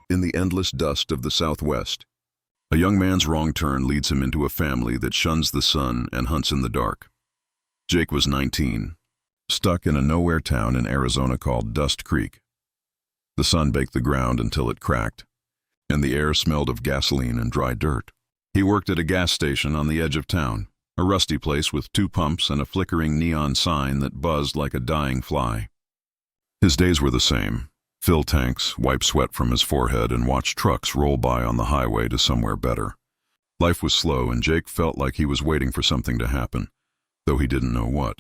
in the endless dust of the Southwest. A young man's wrong turn leads him into a family that shuns the sun and hunts in the dark. Jake was 19, stuck in a nowhere town in Arizona called Dust Creek. The sun baked the ground until it cracked, and the air smelled of gasoline and dry dirt. He worked at a gas station on the edge of town, a rusty place with 2 pumps and a flickering neon sign that buzzed like a dying fly. His days were the same. Fill tanks, wipe sweat from his forehead, and watch trucks roll by on the highway to somewhere better. Life was slow, and Jake felt like he was waiting for something to happen, though he didn't know what.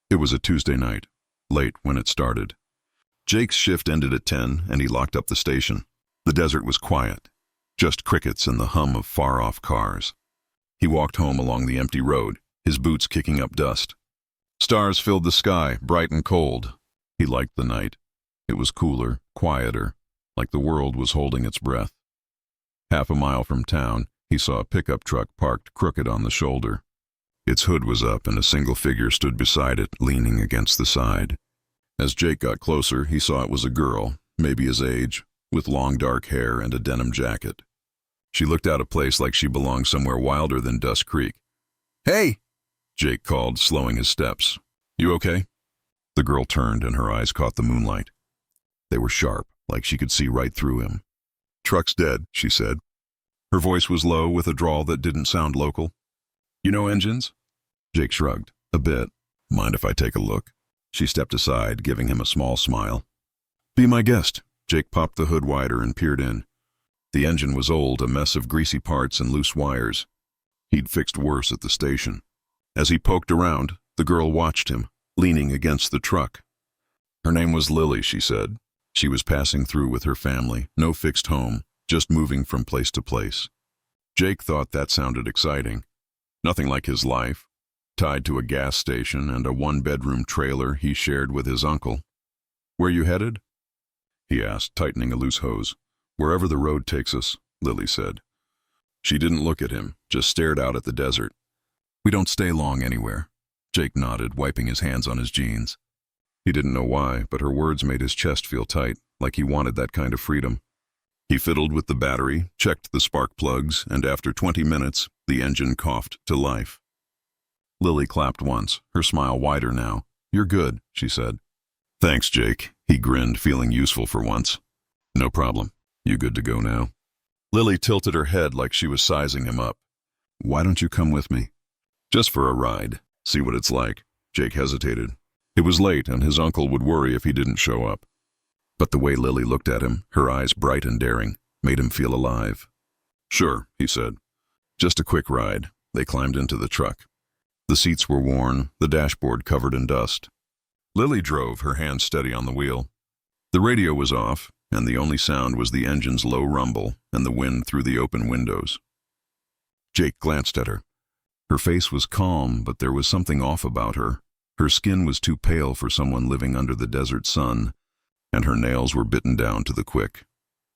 It was a Tuesday night, late when it started. Jake's shift ended at 10, and he locked up the station. The desert was quiet, just crickets and the hum of far-off cars. He walked home along the empty road, his boots kicking up dust. Stars filled the sky, bright and cold. He liked the night. It was cooler, quieter, like the world was holding its breath. Half a mile from town, he saw a pickup truck parked crooked on the shoulder. Its hood was up and a single figure stood beside it, leaning against the side. As Jake got closer, he saw it was a girl, maybe his age, with long dark hair and a denim jacket. She looked out of place like she belonged somewhere wilder than Dust Creek. "Hey!" Jake called, slowing his steps. "You okay?" The girl turned and her eyes caught the moonlight. They were sharp, like she could see right through him. "Truck's dead," she said. Her voice was low with a drawl that didn't sound local. "You know engines?" Jake shrugged. "A bit. Mind if I take a look?" She stepped aside, giving him a small smile. "Be my guest." Jake popped the hood wider and peered in. The engine was old, a mess of greasy parts and loose wires. He'd fixed worse at the station. As he poked around, the girl watched him, leaning against the truck. Her name was Lily, she said. She was passing through with her family, no fixed home, just moving from place to place. Jake thought that sounded exciting. Nothing like his life, tied to a gas station and a 1-bedroom trailer he shared with his uncle. "Where you headed?" he asked, tightening a loose hose. "Wherever the road takes us," Lily said. She didn't look at him, just stared out at the desert. "We don't stay long anywhere." Jake nodded, wiping his hands on his jeans. He didn't know why, but her words made his chest feel tight, like he wanted that kind of freedom. He fiddled with the battery, checked the spark plugs, and after 20 minutes, the engine coughed to life. Lily clapped once, her smile wider now. "You're good," she said. "Thanks, Jake," he grinned, feeling useful for once. "No problem. You good to go now?" Lily tilted her head like she was sizing him up. "Why don't you come with me?" "Just for a ride. See what it's like." Jake hesitated. It was late, and his uncle would worry if he didn't show up. But the way Lily looked at him, her eyes bright and daring, made him feel alive. "Sure," he said. "Just a quick ride." They climbed into the truck. The seats were worn, the dashboard covered in dust. Lily drove, her hands steady on the wheel. The radio was off, and the only sound was the engine's low rumble and the wind through the open windows. Jake glanced at her. Her face was calm, but there was something off about her. Her skin was too pale for someone living under the desert sun, and her nails were bitten down to the quick.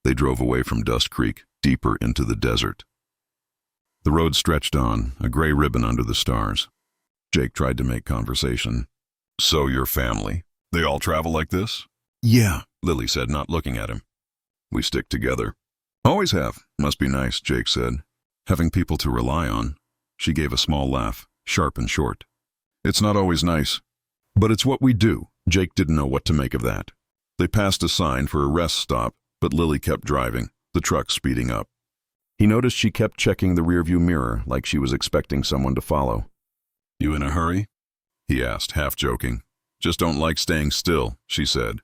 They drove away from Dust Creek, deeper into the desert. The road stretched on, a gray ribbon under the stars. Jake tried to make conversation. "So your family, they all travel like this?" "Yeah," Lily said, not looking at him. "We stick together." "Always have. Must be nice," Jake said. "Having people to rely on." She gave a small laugh, sharp and short. "It's not always nice, but it's what we do." Jake didn't know what to make of that. They passed a sign for a rest stop, but Lily kept driving, the truck speeding up. He noticed she kept checking the rearview mirror like she was expecting someone to follow. "You in a hurry?" he asked, half joking. "Just don't like staying still," she said.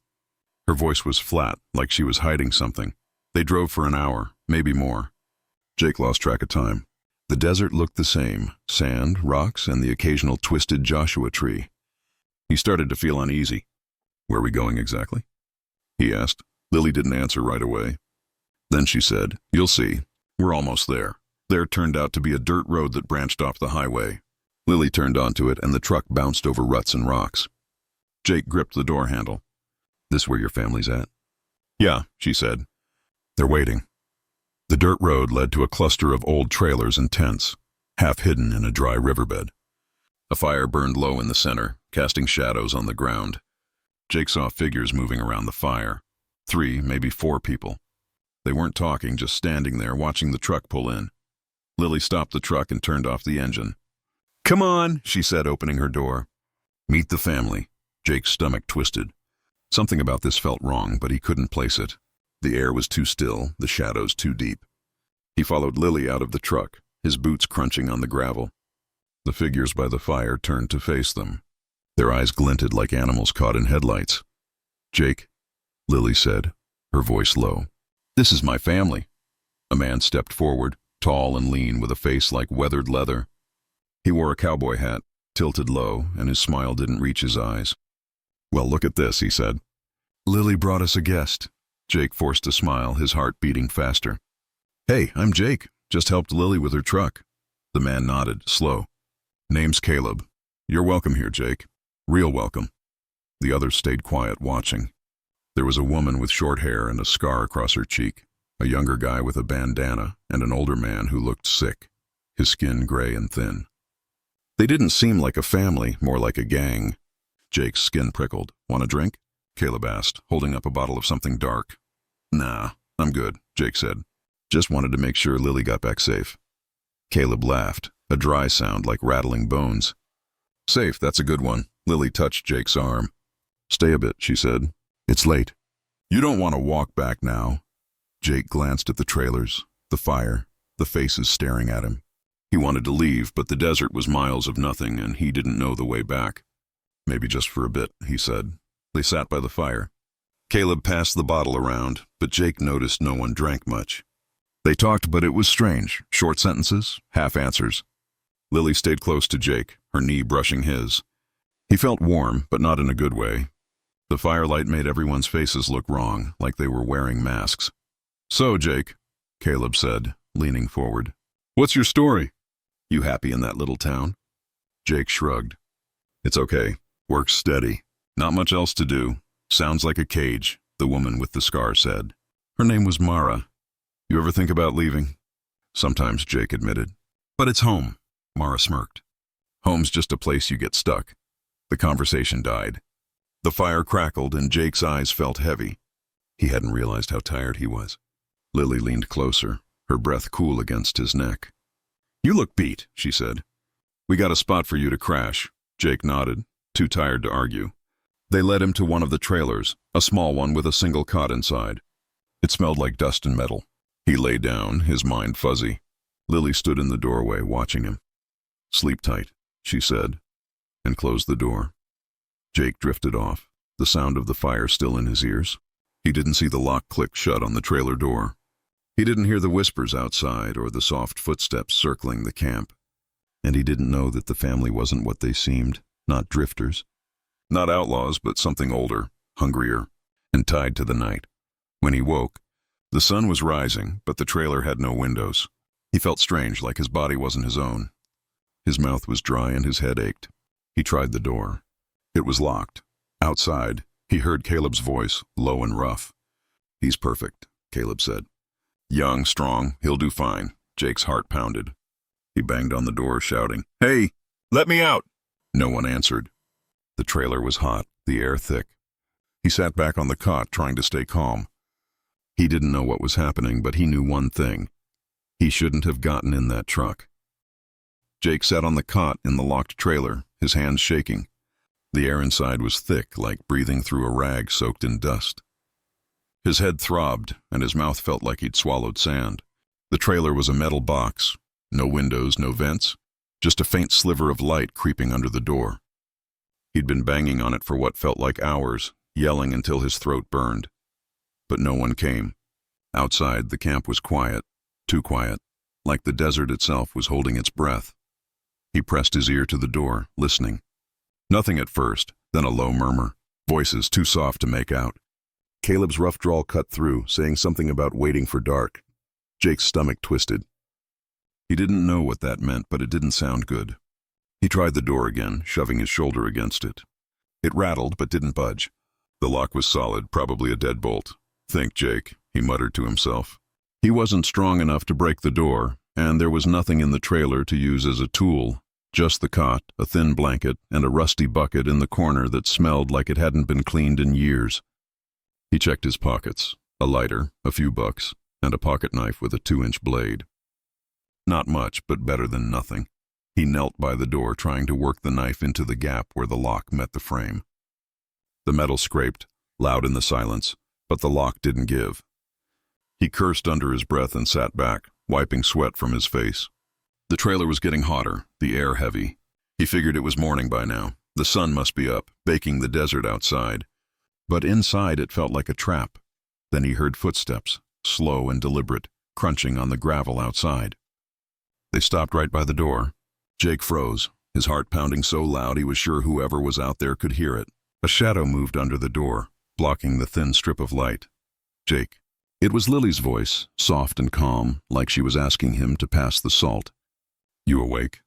Her voice was flat, like she was hiding something. They drove for an hour, maybe more. Jake lost track of time. The desert looked the same, sand, rocks, and the occasional twisted Joshua tree. He started to feel uneasy. "Where are we going exactly?" he asked. Lily didn't answer right away. Then she said, "You'll see. We're almost there." There turned out to be a dirt road that branched off the highway. Lily turned onto it, and the truck bounced over ruts and rocks. Jake gripped the door handle. "This where your family's at?" "Yeah," she said. "They're waiting." The dirt road led to a cluster of old trailers and tents, half hidden in a dry riverbed. A fire burned low in the center, casting shadows on the ground. Jake saw figures moving around the fire. 3, maybe 4 people. They weren't talking, just standing there watching the truck pull in. Lily stopped the truck and turned off the engine. "Come on," she said, opening her door. "Meet the family." Jake's stomach twisted. Something about this felt wrong, but he couldn't place it. The air was too still, the shadows too deep. He followed Lily out of the truck, his boots crunching on the gravel. The figures by the fire turned to face them. Their eyes glinted like animals caught in headlights. "Jake," Lily said, her voice low. "This is my family." A man stepped forward, tall and lean with a face like weathered leather. He wore a cowboy hat, tilted low, and his smile didn't reach his eyes. "Well, look at this," he said. "Lily brought us a guest." Jake forced a smile, his heart beating faster. "Hey, I'm Jake. Just helped Lily with her truck." The man nodded, slow. "Name's Caleb. You're welcome here, Jake. Real welcome." The others stayed quiet, watching. There was a woman with short hair and a scar across her cheek, a younger guy with a bandana, and an older man who looked sick, his skin gray and thin. They didn't seem like a family, more like a gang. Jake's skin prickled. "Want a drink?" Caleb asked, holding up a bottle of something dark. "Nah, I'm good," Jake said. "Just wanted to make sure Lily got back safe." Caleb laughed, a dry sound like rattling bones. "Safe, that's a good one." Lily touched Jake's arm. "Stay a bit," she said. "It's late." "You don't want to walk back now." Jake glanced at the trailers, the fire, the faces staring at him. He wanted to leave, but the desert was miles of nothing, and he didn't know the way back. "Maybe just for a bit," he said. They sat by the fire. Caleb passed the bottle around, but Jake noticed no one drank much. They talked, but it was strange. Short sentences, half answers. Lily stayed close to Jake, her knee brushing his. He felt warm, but not in a good way. The firelight made everyone's faces look wrong, like they were wearing masks. "So, Jake," Caleb said, leaning forward. "What's your story? You happy in that little town?" Jake shrugged. "It's okay. Work's steady. Not much else to do. Sounds like a cage," the woman with the scar said. Her name was Mara. "You ever think about leaving?" "Sometimes," Jake admitted. "But it's home," Mara smirked. "Home's just a place you get stuck." The conversation died. The fire crackled and Jake's eyes felt heavy. He hadn't realized how tired he was. Lily leaned closer, her breath cool against his neck. "You look beat," she said. "We got a spot for you to crash." Jake nodded, too tired to argue. They led him to one of the trailers, a small one with a single cot inside. It smelled like dust and metal. He lay down, his mind fuzzy. Lily stood in the doorway, watching him. "Sleep tight," she said, and closed the door. Jake drifted off, the sound of the fire still in his ears. He didn't see the lock click shut on the trailer door. He didn't hear the whispers outside or the soft footsteps circling the camp. And he didn't know that the family wasn't what they seemed, not drifters. Not outlaws, but something older, hungrier, and tied to the night. When he woke, the sun was rising, but the trailer had no windows. He felt strange, like his body wasn't his own. His mouth was dry and his head ached. He tried the door. It was locked. Outside, he heard Caleb's voice, low and rough. "He's perfect," Caleb said. "Young, strong, he'll do fine." Jake's heart pounded. He banged on the door, shouting, "Hey, let me out!" No one answered. The trailer was hot, the air thick. He sat back on the cot, trying to stay calm. He didn't know what was happening, but he knew one thing. He shouldn't have gotten in that truck. Jake sat on the cot in the locked trailer, his hands shaking. The air inside was thick, like breathing through a rag soaked in dust. His head throbbed, and his mouth felt like he'd swallowed sand. The trailer was a metal box. No windows, no vents. Just a faint sliver of light creeping under the door. He'd been banging on it for what felt like hours, yelling until his throat burned. But no one came. Outside, the camp was quiet, too quiet, like the desert itself was holding its breath. He pressed his ear to the door, listening. Nothing at first, then a low murmur, voices too soft to make out. Caleb's rough drawl cut through, saying something about waiting for dark. Jake's stomach twisted. He didn't know what that meant, but it didn't sound good. He tried the door again, shoving his shoulder against it. It rattled, but didn't budge. The lock was solid, probably a deadbolt. "Think, Jake," he muttered to himself. He wasn't strong enough to break the door, and there was nothing in the trailer to use as a tool. Just the cot, a thin blanket, and a rusty bucket in the corner that smelled like it hadn't been cleaned in years. He checked his pockets. A lighter, a few bucks, and a pocket knife with a 2-inch blade. Not much, but better than nothing. He knelt by the door, trying to work the knife into the gap where the lock met the frame. The metal scraped, loud in the silence, but the lock didn't give. He cursed under his breath and sat back, wiping sweat from his face. The trailer was getting hotter, the air heavy. He figured it was morning by now. The sun must be up, baking the desert outside. But inside it felt like a trap. Then he heard footsteps, slow and deliberate, crunching on the gravel outside. They stopped right by the door. Jake froze, his heart pounding so loud he was sure whoever was out there could hear it. A shadow moved under the door, blocking the thin strip of light. Jake. It was Lily's voice, soft and calm, like she was asking him to pass the salt. "You awake?"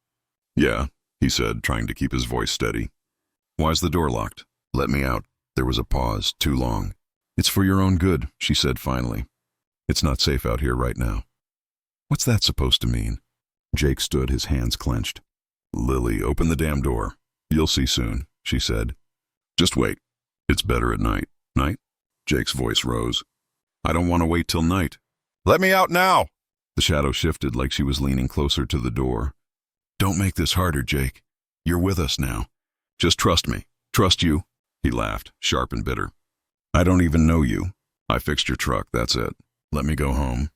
"Yeah," he said, trying to keep his voice steady. "Why's the door locked? Let me out." There was a pause, too long. "It's for your own good," she said finally. "It's not safe out here right now." "What's that supposed to mean?" Jake stood, his hands clenched. "Lily, open the damn door. You'll see soon," she said. "Just wait. It's better at night." "Night?" Jake's voice rose. "I don't want to wait till night." "Let me out now!" The shadow shifted like she was leaning closer to the door. "Don't make this harder, Jake. You're with us now. Just trust me. Trust you." He laughed, sharp and bitter. "I don't even know you. I fixed your truck, that's it. Let me go home."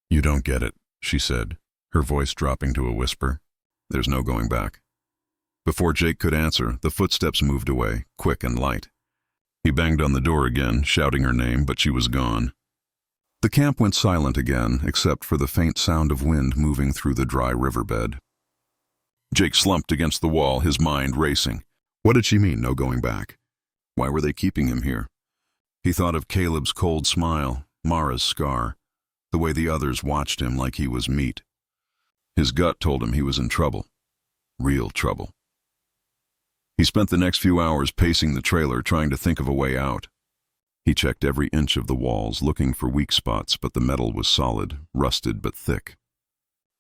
"You don't get it," she said, her voice dropping to a whisper. "There's no going back." Before Jake could answer, the footsteps moved away, quick and light. He banged on the door again, shouting her name, but she was gone. The camp went silent again, except for the faint sound of wind moving through the dry riverbed. Jake slumped against the wall, his mind racing. What did she mean, no going back? Why were they keeping him here? He thought of Caleb's cold smile, Mara's scar, the way the others watched him like he was meat. His gut told him he was in trouble. Real trouble. He spent the next few hours pacing the trailer, trying to think of a way out. He checked every inch of the walls, looking for weak spots, but the metal was solid, rusted but thick.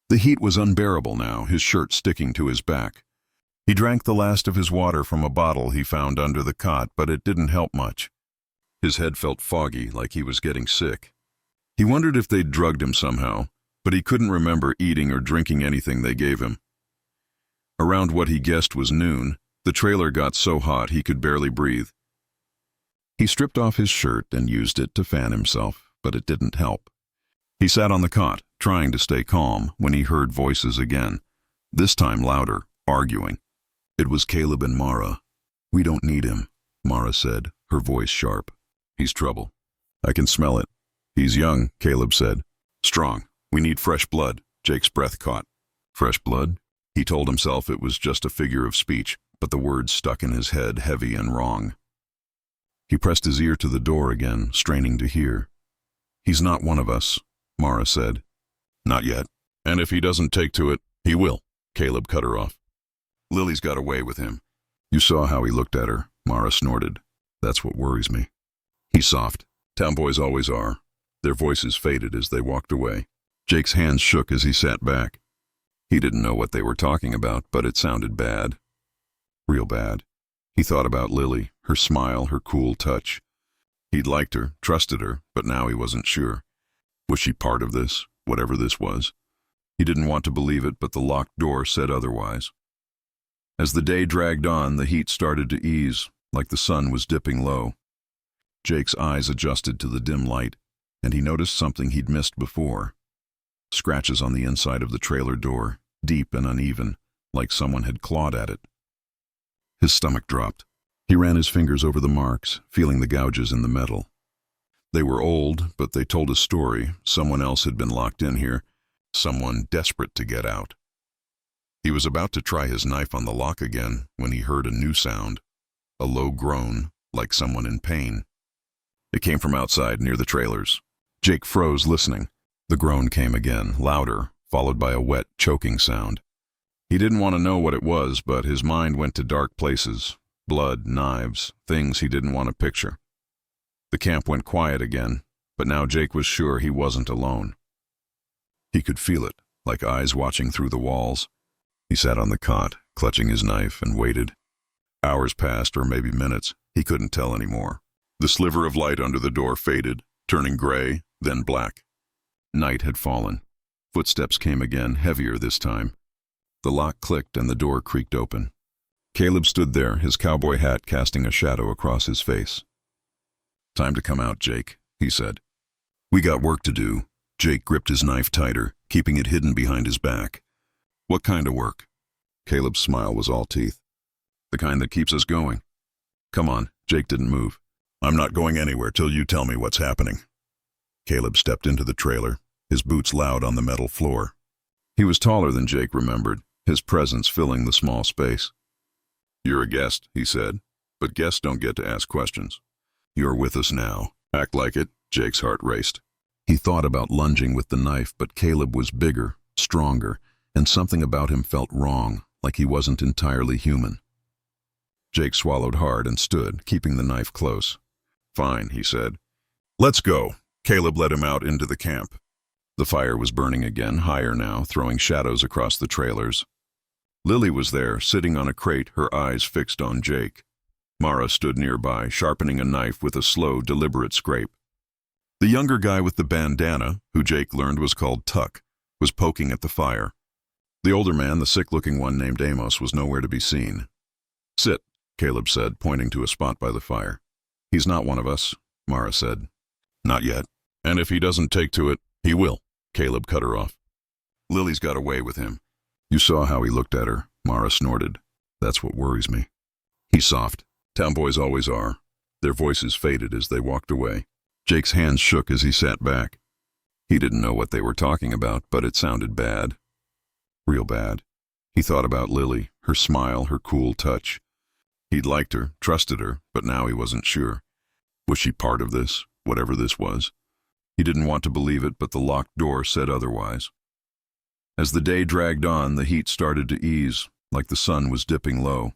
The heat was unbearable now, his shirt sticking to his back. He drank the last of his water from a bottle he found under the cot, but it didn't help much. His head felt foggy, like he was getting sick. He wondered if they'd drugged him somehow, but he couldn't remember eating or drinking anything they gave him. Around what he guessed was noon, the trailer got so hot he could barely breathe. He stripped off his shirt and used it to fan himself, but it didn't help. He sat on the cot, trying to stay calm, when he heard voices again, this time louder, arguing. It was Caleb and Mara. "We don't need him," Mara said, her voice sharp. "He's trouble. I can smell it." "He's young," Caleb said. "Strong. We need fresh blood." Jake's breath caught. Fresh blood? He told himself it was just a figure of speech, but the words stuck in his head heavy and wrong. He pressed his ear to the door again, straining to hear. "He's not one of us," Mara said. "Not yet. And if he doesn't take to it, he will." Caleb cut her off. "Lily's got away with him." "You saw how he looked at her," Mara snorted. "That's what worries me." He soughed. Town boys always are. Their voices faded as they walked away. Jake's hands shook as he sat back. He didn't know what they were talking about, but it sounded bad. Real bad. He thought about Lily, her smile, her cool touch. He'd liked her, trusted her, but now he wasn't sure. Was she part of this, whatever this was? He didn't want to believe it, but the locked door said otherwise. As the day dragged on, the heat started to ease, like the sun was dipping low. Jake's eyes adjusted to the dim light, and he noticed something he'd missed before. Scratches on the inside of the trailer door, deep and uneven, like someone had clawed at it. His stomach dropped. He ran his fingers over the marks, feeling the gouges in the metal. They were old, but they told a story. Someone else had been locked in here, someone desperate to get out. He was about to try his knife on the lock again when he heard a new sound, a low groan, like someone in pain. It came from outside, near the trailers. Jake froze, listening. The groan came again, louder, followed by a wet, choking sound. He didn't want to know what it was, but his mind went to dark places, blood, knives, things he didn't want to picture. The camp went quiet again, but now Jake was sure he wasn't alone. He could feel it, like eyes watching through the walls. He sat on the cot, clutching his knife, and waited. Hours passed, or maybe minutes. He couldn't tell anymore. The sliver of light under the door faded, turning gray, then black. Night had fallen. Footsteps came again, heavier this time. The lock clicked and the door creaked open. Caleb stood there, his cowboy hat casting a shadow across his face. "Time to come out, Jake," he said. "We got work to do." Jake gripped his knife tighter, keeping it hidden behind his back. "What kind of work?" Caleb's smile was all teeth. "The kind that keeps us going." "Come on." Jake didn't move. "I'm not going anywhere till you tell me what's happening." Caleb stepped into the trailer, his boots loud on the metal floor. He was taller than Jake remembered, his presence filling the small space. "You're a guest," he said, "but guests don't get to ask questions. You're with us now. Act like it." Jake's heart raced. He thought about lunging with the knife, but Caleb was bigger, stronger, and something about him felt wrong, like he wasn't entirely human. Jake swallowed hard and stood, keeping the knife close. "Fine," he said. "Let's go." Caleb led him out into the camp. The fire was burning again, higher now, throwing shadows across the trailers. Lily was there, sitting on a crate, her eyes fixed on Jake. Mara stood nearby, sharpening a knife with a slow, deliberate scrape. The younger guy with the bandana, who Jake learned was called Tuck, was poking at the fire. The older man, the sick-looking one named Amos, was nowhere to be seen. "Sit," Caleb said, pointing to a spot by the fire. "He's not one of us," Mara said. "Not yet. And if he doesn't take to it, he will." Caleb cut her off. "Lily's got away with him." "You saw how he looked at her," Mara snorted. "That's what worries me." He soughed. Town boys always are. Their voices faded as they walked away. Jake's hands shook as he sat back. He didn't know what they were talking about, but it sounded bad. Real bad. He thought about Lily, her smile, her cool touch. He'd liked her, trusted her, but now he wasn't sure. Was she part of this, whatever this was? He didn't want to believe it, but the locked door said otherwise. As the day dragged on, the heat started to ease, like the sun was dipping low.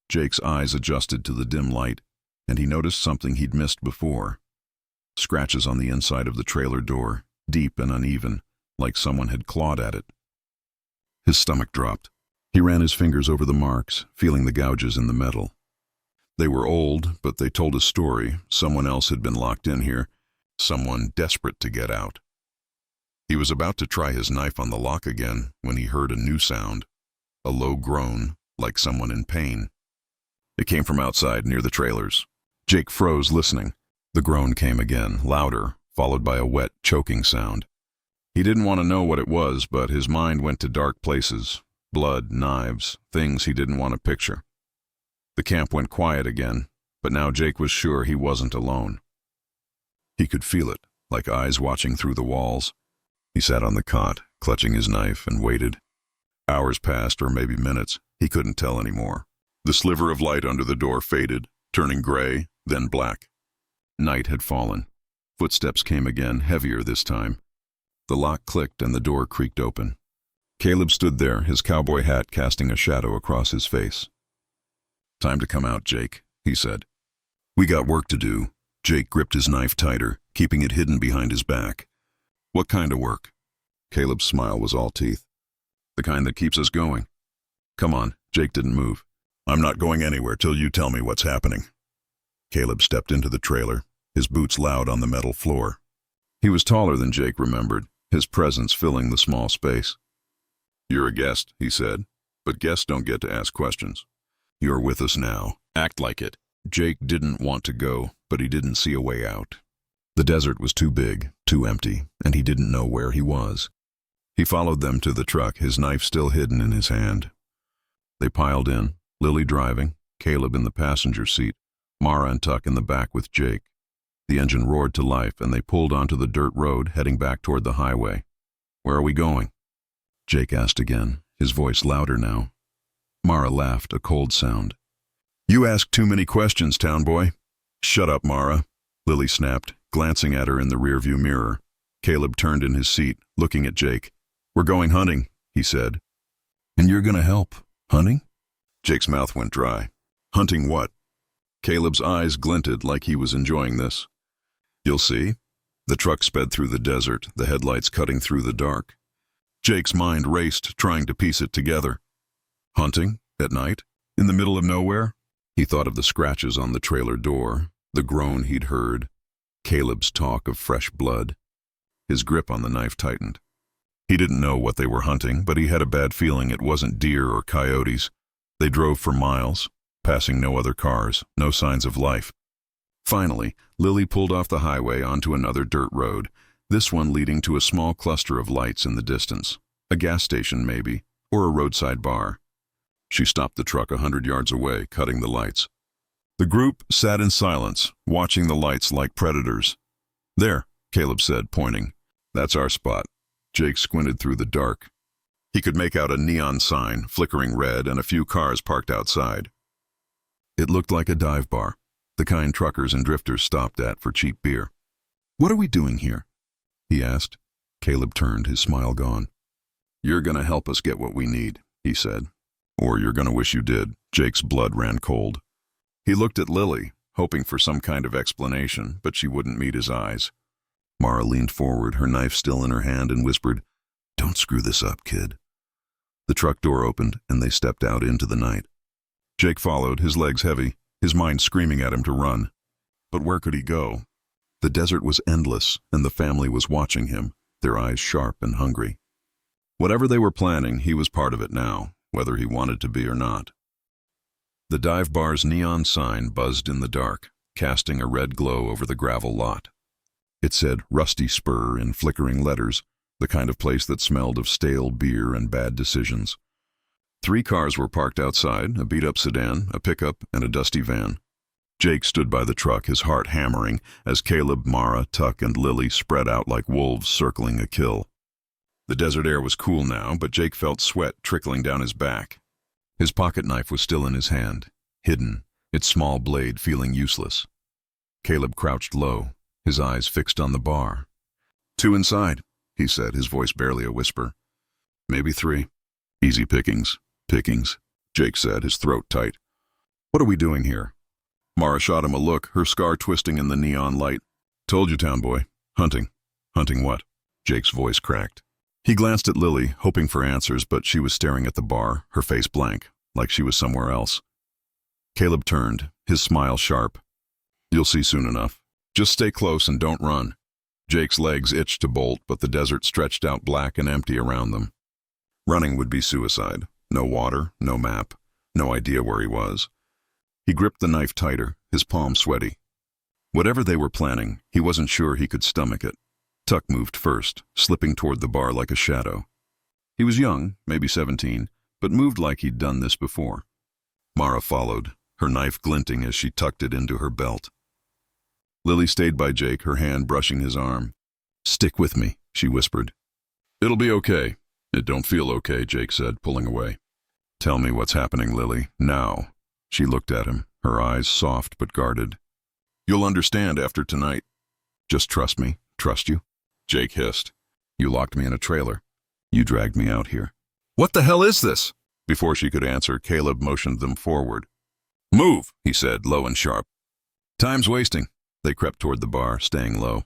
Jake's eyes adjusted to the dim light, and he noticed something he'd missed before. Scratches on the inside of the trailer door, deep and uneven, like someone had clawed at it. His stomach dropped. He ran his fingers over the marks, feeling the gouges in the metal. They were old, but they told a story. Someone else had been locked in here, someone desperate to get out. He was about to try his knife on the lock again when he heard a new sound, a low groan, like someone in pain. It came from outside, near the trailers. Jake froze, listening. The groan came again, louder, followed by a wet, choking sound. He didn't want to know what it was, but his mind went to dark places, blood, knives, things he didn't want to picture. The camp went quiet again, but now Jake was sure he wasn't alone. He could feel it, like eyes watching through the walls. He sat on the cot, clutching his knife, and waited. Hours passed, or maybe minutes. He couldn't tell anymore. The sliver of light under the door faded, turning gray, then black. Night had fallen. Footsteps came again, heavier this time. The lock clicked and the door creaked open. Caleb stood there, his cowboy hat casting a shadow across his face. "Time to come out, Jake," he said. "We got work to do." Jake gripped his knife tighter, keeping it hidden behind his back. "What kind of work?" Caleb's smile was all teeth. "The kind that keeps us going." "Come on." Jake didn't move. "I'm not going anywhere till you tell me what's happening." Caleb stepped into the trailer, his boots loud on the metal floor. He was taller than Jake remembered, his presence filling the small space. "You're a guest," he said, "but guests don't get to ask questions. You're with us now. Act like it." Jake didn't want to go, but he didn't see a way out. The desert was too big, too empty, and he didn't know where he was. He followed them to the truck, his knife still hidden in his hand. They piled in, Lily driving, Caleb in the passenger seat, Mara and Tuck in the back with Jake. The engine roared to life, and they pulled onto the dirt road, heading back toward the highway. "Where are we going?" Jake asked again, his voice louder now. Mara laughed, a cold sound. "You ask too many questions, town boy." "Shut up, Mara," Lily snapped, glancing at her in the rearview mirror. Caleb turned in his seat, looking at Jake. "We're going hunting," he said. "And you're gonna help? Hunting?" Jake's mouth went dry. "Hunting what?" Caleb's eyes glinted like he was enjoying this. "You'll see." The truck sped through the desert, the headlights cutting through the dark. Jake's mind raced, trying to piece it together. Hunting? At night? In the middle of nowhere? He thought of the scratches on the trailer door, the groan he'd heard, Caleb's talk of fresh blood. His grip on the knife tightened. He didn't know what they were hunting, but he had a bad feeling it wasn't deer or coyotes. They drove for miles, passing no other cars, no signs of life. Finally, Lily pulled off the highway onto another dirt road, this one leading to a small cluster of lights in the distance. A gas station, maybe, or a roadside bar. She stopped the truck 100 yards away, cutting the lights. The group sat in silence, watching the lights like predators. "There," Caleb said, pointing. "That's our spot." Jake squinted through the dark. He could make out a neon sign, flickering red, and a few cars parked outside. It looked like a dive bar, the kind truckers and drifters stopped at for cheap beer. "What are we doing here?" he asked. Caleb turned, his smile gone. "You're gonna help us get what we need," he said. "Or you're gonna wish you did." Jake's blood ran cold. He looked at Lily, hoping for some kind of explanation, but she wouldn't meet his eyes. Mara leaned forward, her knife still in her hand, and whispered, "Don't screw this up, kid." The truck door opened, and they stepped out into the night. Jake followed, his legs heavy, his mind screaming at him to run. But where could he go? The desert was endless, and the family was watching him, their eyes sharp and hungry. Whatever they were planning, he was part of it now, whether he wanted to be or not. The dive bar's neon sign buzzed in the dark, casting a red glow over the gravel lot. It said Rusty Spur in flickering letters, the kind of place that smelled of stale beer and bad decisions. 3 cars were parked outside, a beat-up sedan, a pickup, and a dusty van. Jake stood by the truck, his heart hammering, as Caleb, Mara, Tuck, and Lily spread out like wolves circling a kill. The desert air was cool now, but Jake felt sweat trickling down his back. His pocket knife was still in his hand, hidden, its small blade feeling useless. Caleb crouched low, his eyes fixed on the bar. 2 inside, he said, his voice barely a whisper. "Maybe 3. Easy pickings." "Pickings," Jake said, his throat tight. "What are we doing here?" Mara shot him a look, her scar twisting in the neon light. "Told you, town boy. Hunting." "Hunting what?" Jake's voice cracked. He glanced at Lily, hoping for answers, but she was staring at the bar, her face blank, like she was somewhere else. Caleb turned, his smile sharp. "You'll see soon enough. Just stay close and don't run." Jake's legs itched to bolt, but the desert stretched out black and empty around them. Running would be suicide. No water, no map, no idea where he was. He gripped the knife tighter, his palm sweaty. Whatever they were planning, he wasn't sure he could stomach it. Tuck moved first, slipping toward the bar like a shadow. He was young, maybe 17, but moved like he'd done this before. Mara followed, her knife glinting as she tucked it into her belt. Lily stayed by Jake, her hand brushing his arm. "Stick with me," she whispered. "It'll be okay." "It don't feel okay," Jake said, pulling away. "Tell me what's happening, Lily, now." She looked at him, her eyes soft but guarded. "You'll understand after tonight." "Just trust me." "Trust you?" Jake hissed. "You locked me in a trailer. You dragged me out here." "What the hell is this?" Before she could answer, Caleb motioned them forward. "Move," he said, low and sharp. "Time's wasting." They crept toward the bar, staying low.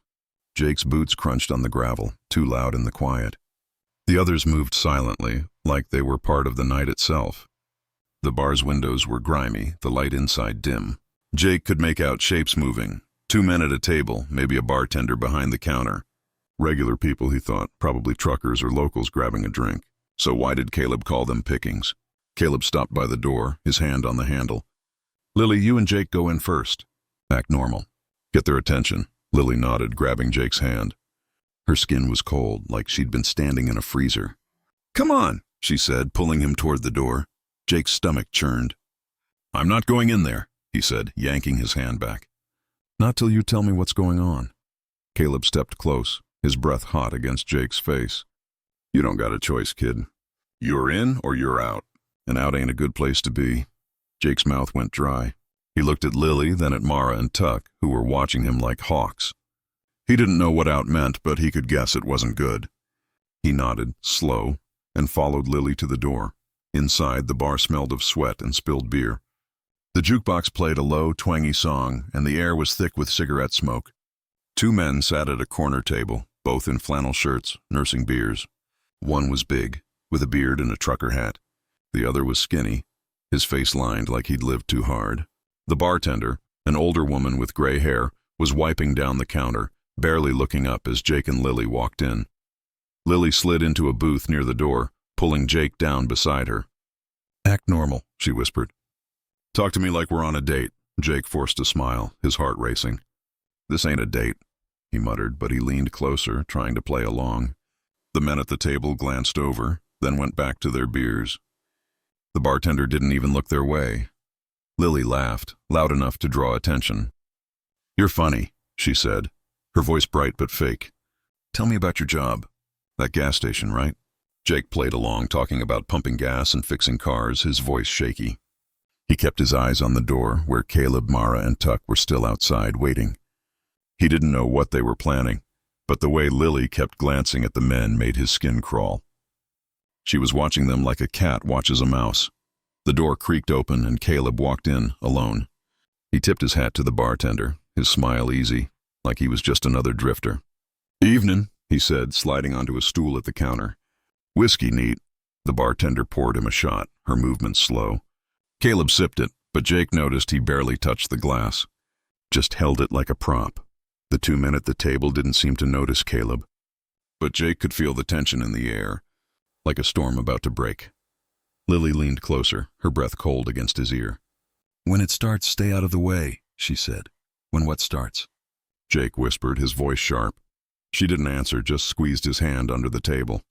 Jake's boots crunched on the gravel, too loud in the quiet. The others moved silently, like they were part of the night itself. The bar's windows were grimy, the light inside dim. Jake could make out shapes moving. 2 men at a table, maybe a bartender behind the counter. Regular people, he thought, probably truckers or locals grabbing a drink. So why did Caleb call them pickings? Caleb stopped by the door, his hand on the handle. "Lily, you and Jake go in first. Act normal. Get their attention." Lily nodded, grabbing Jake's hand. Her skin was cold, like she'd been standing in a freezer. "Come on," she said, pulling him toward the door. Jake's stomach churned. "I'm not going in there," he said, yanking his hand back. "Not till you tell me what's going on." Caleb stepped close, his breath hot against Jake's face. "You don't got a choice, kid. You're in or you're out. And out ain't a good place to be." Jake's mouth went dry. He looked at Lily, then at Mara and Tuck, who were watching him like hawks. He didn't know what out meant, but he could guess it wasn't good. He nodded, slow, and followed Lily to the door. Inside, the bar smelled of sweat and spilled beer. The jukebox played a low, twangy song, and the air was thick with cigarette smoke. 2 men sat at a corner table, both in flannel shirts, nursing beers. One was big, with a beard and a trucker hat. The other was skinny, his face lined like he'd lived too hard. The bartender, an older woman with gray hair, was wiping down the counter, barely looking up as Jake and Lily walked in. Lily slid into a booth near the door, pulling Jake down beside her. "Act normal," she whispered. "Talk to me like we're on a date." Jake forced a smile, his heart racing. "This ain't a date," he muttered, but he leaned closer, trying to play along. The men at the table glanced over, then went back to their beers. The bartender didn't even look their way. Lily laughed, loud enough to draw attention. "You're funny," she said, her voice bright but fake. "Tell me about your job. That gas station, right?" Jake played along, talking about pumping gas and fixing cars, his voice shaky. He kept his eyes on the door, where Caleb, Mara, and Tuck were still outside, waiting. He didn't know what they were planning, but the way Lily kept glancing at the men made his skin crawl. She was watching them like a cat watches a mouse. The door creaked open and Caleb walked in, alone. He tipped his hat to the bartender, his smile easy, like he was just another drifter. "Evening," he said, sliding onto a stool at the counter. "Whiskey neat." The bartender poured him a shot, her movements slow. Caleb sipped it, but Jake noticed he barely touched the glass. Just held it like a prop. The two men at the table didn't seem to notice Caleb, but Jake could feel the tension in the air, like a storm about to break. Lily leaned closer, her breath cold against his ear. "When it starts, stay out of the way," she said. "When what starts?" Jake whispered, his voice sharp. She didn't answer, just squeezed his hand under the table.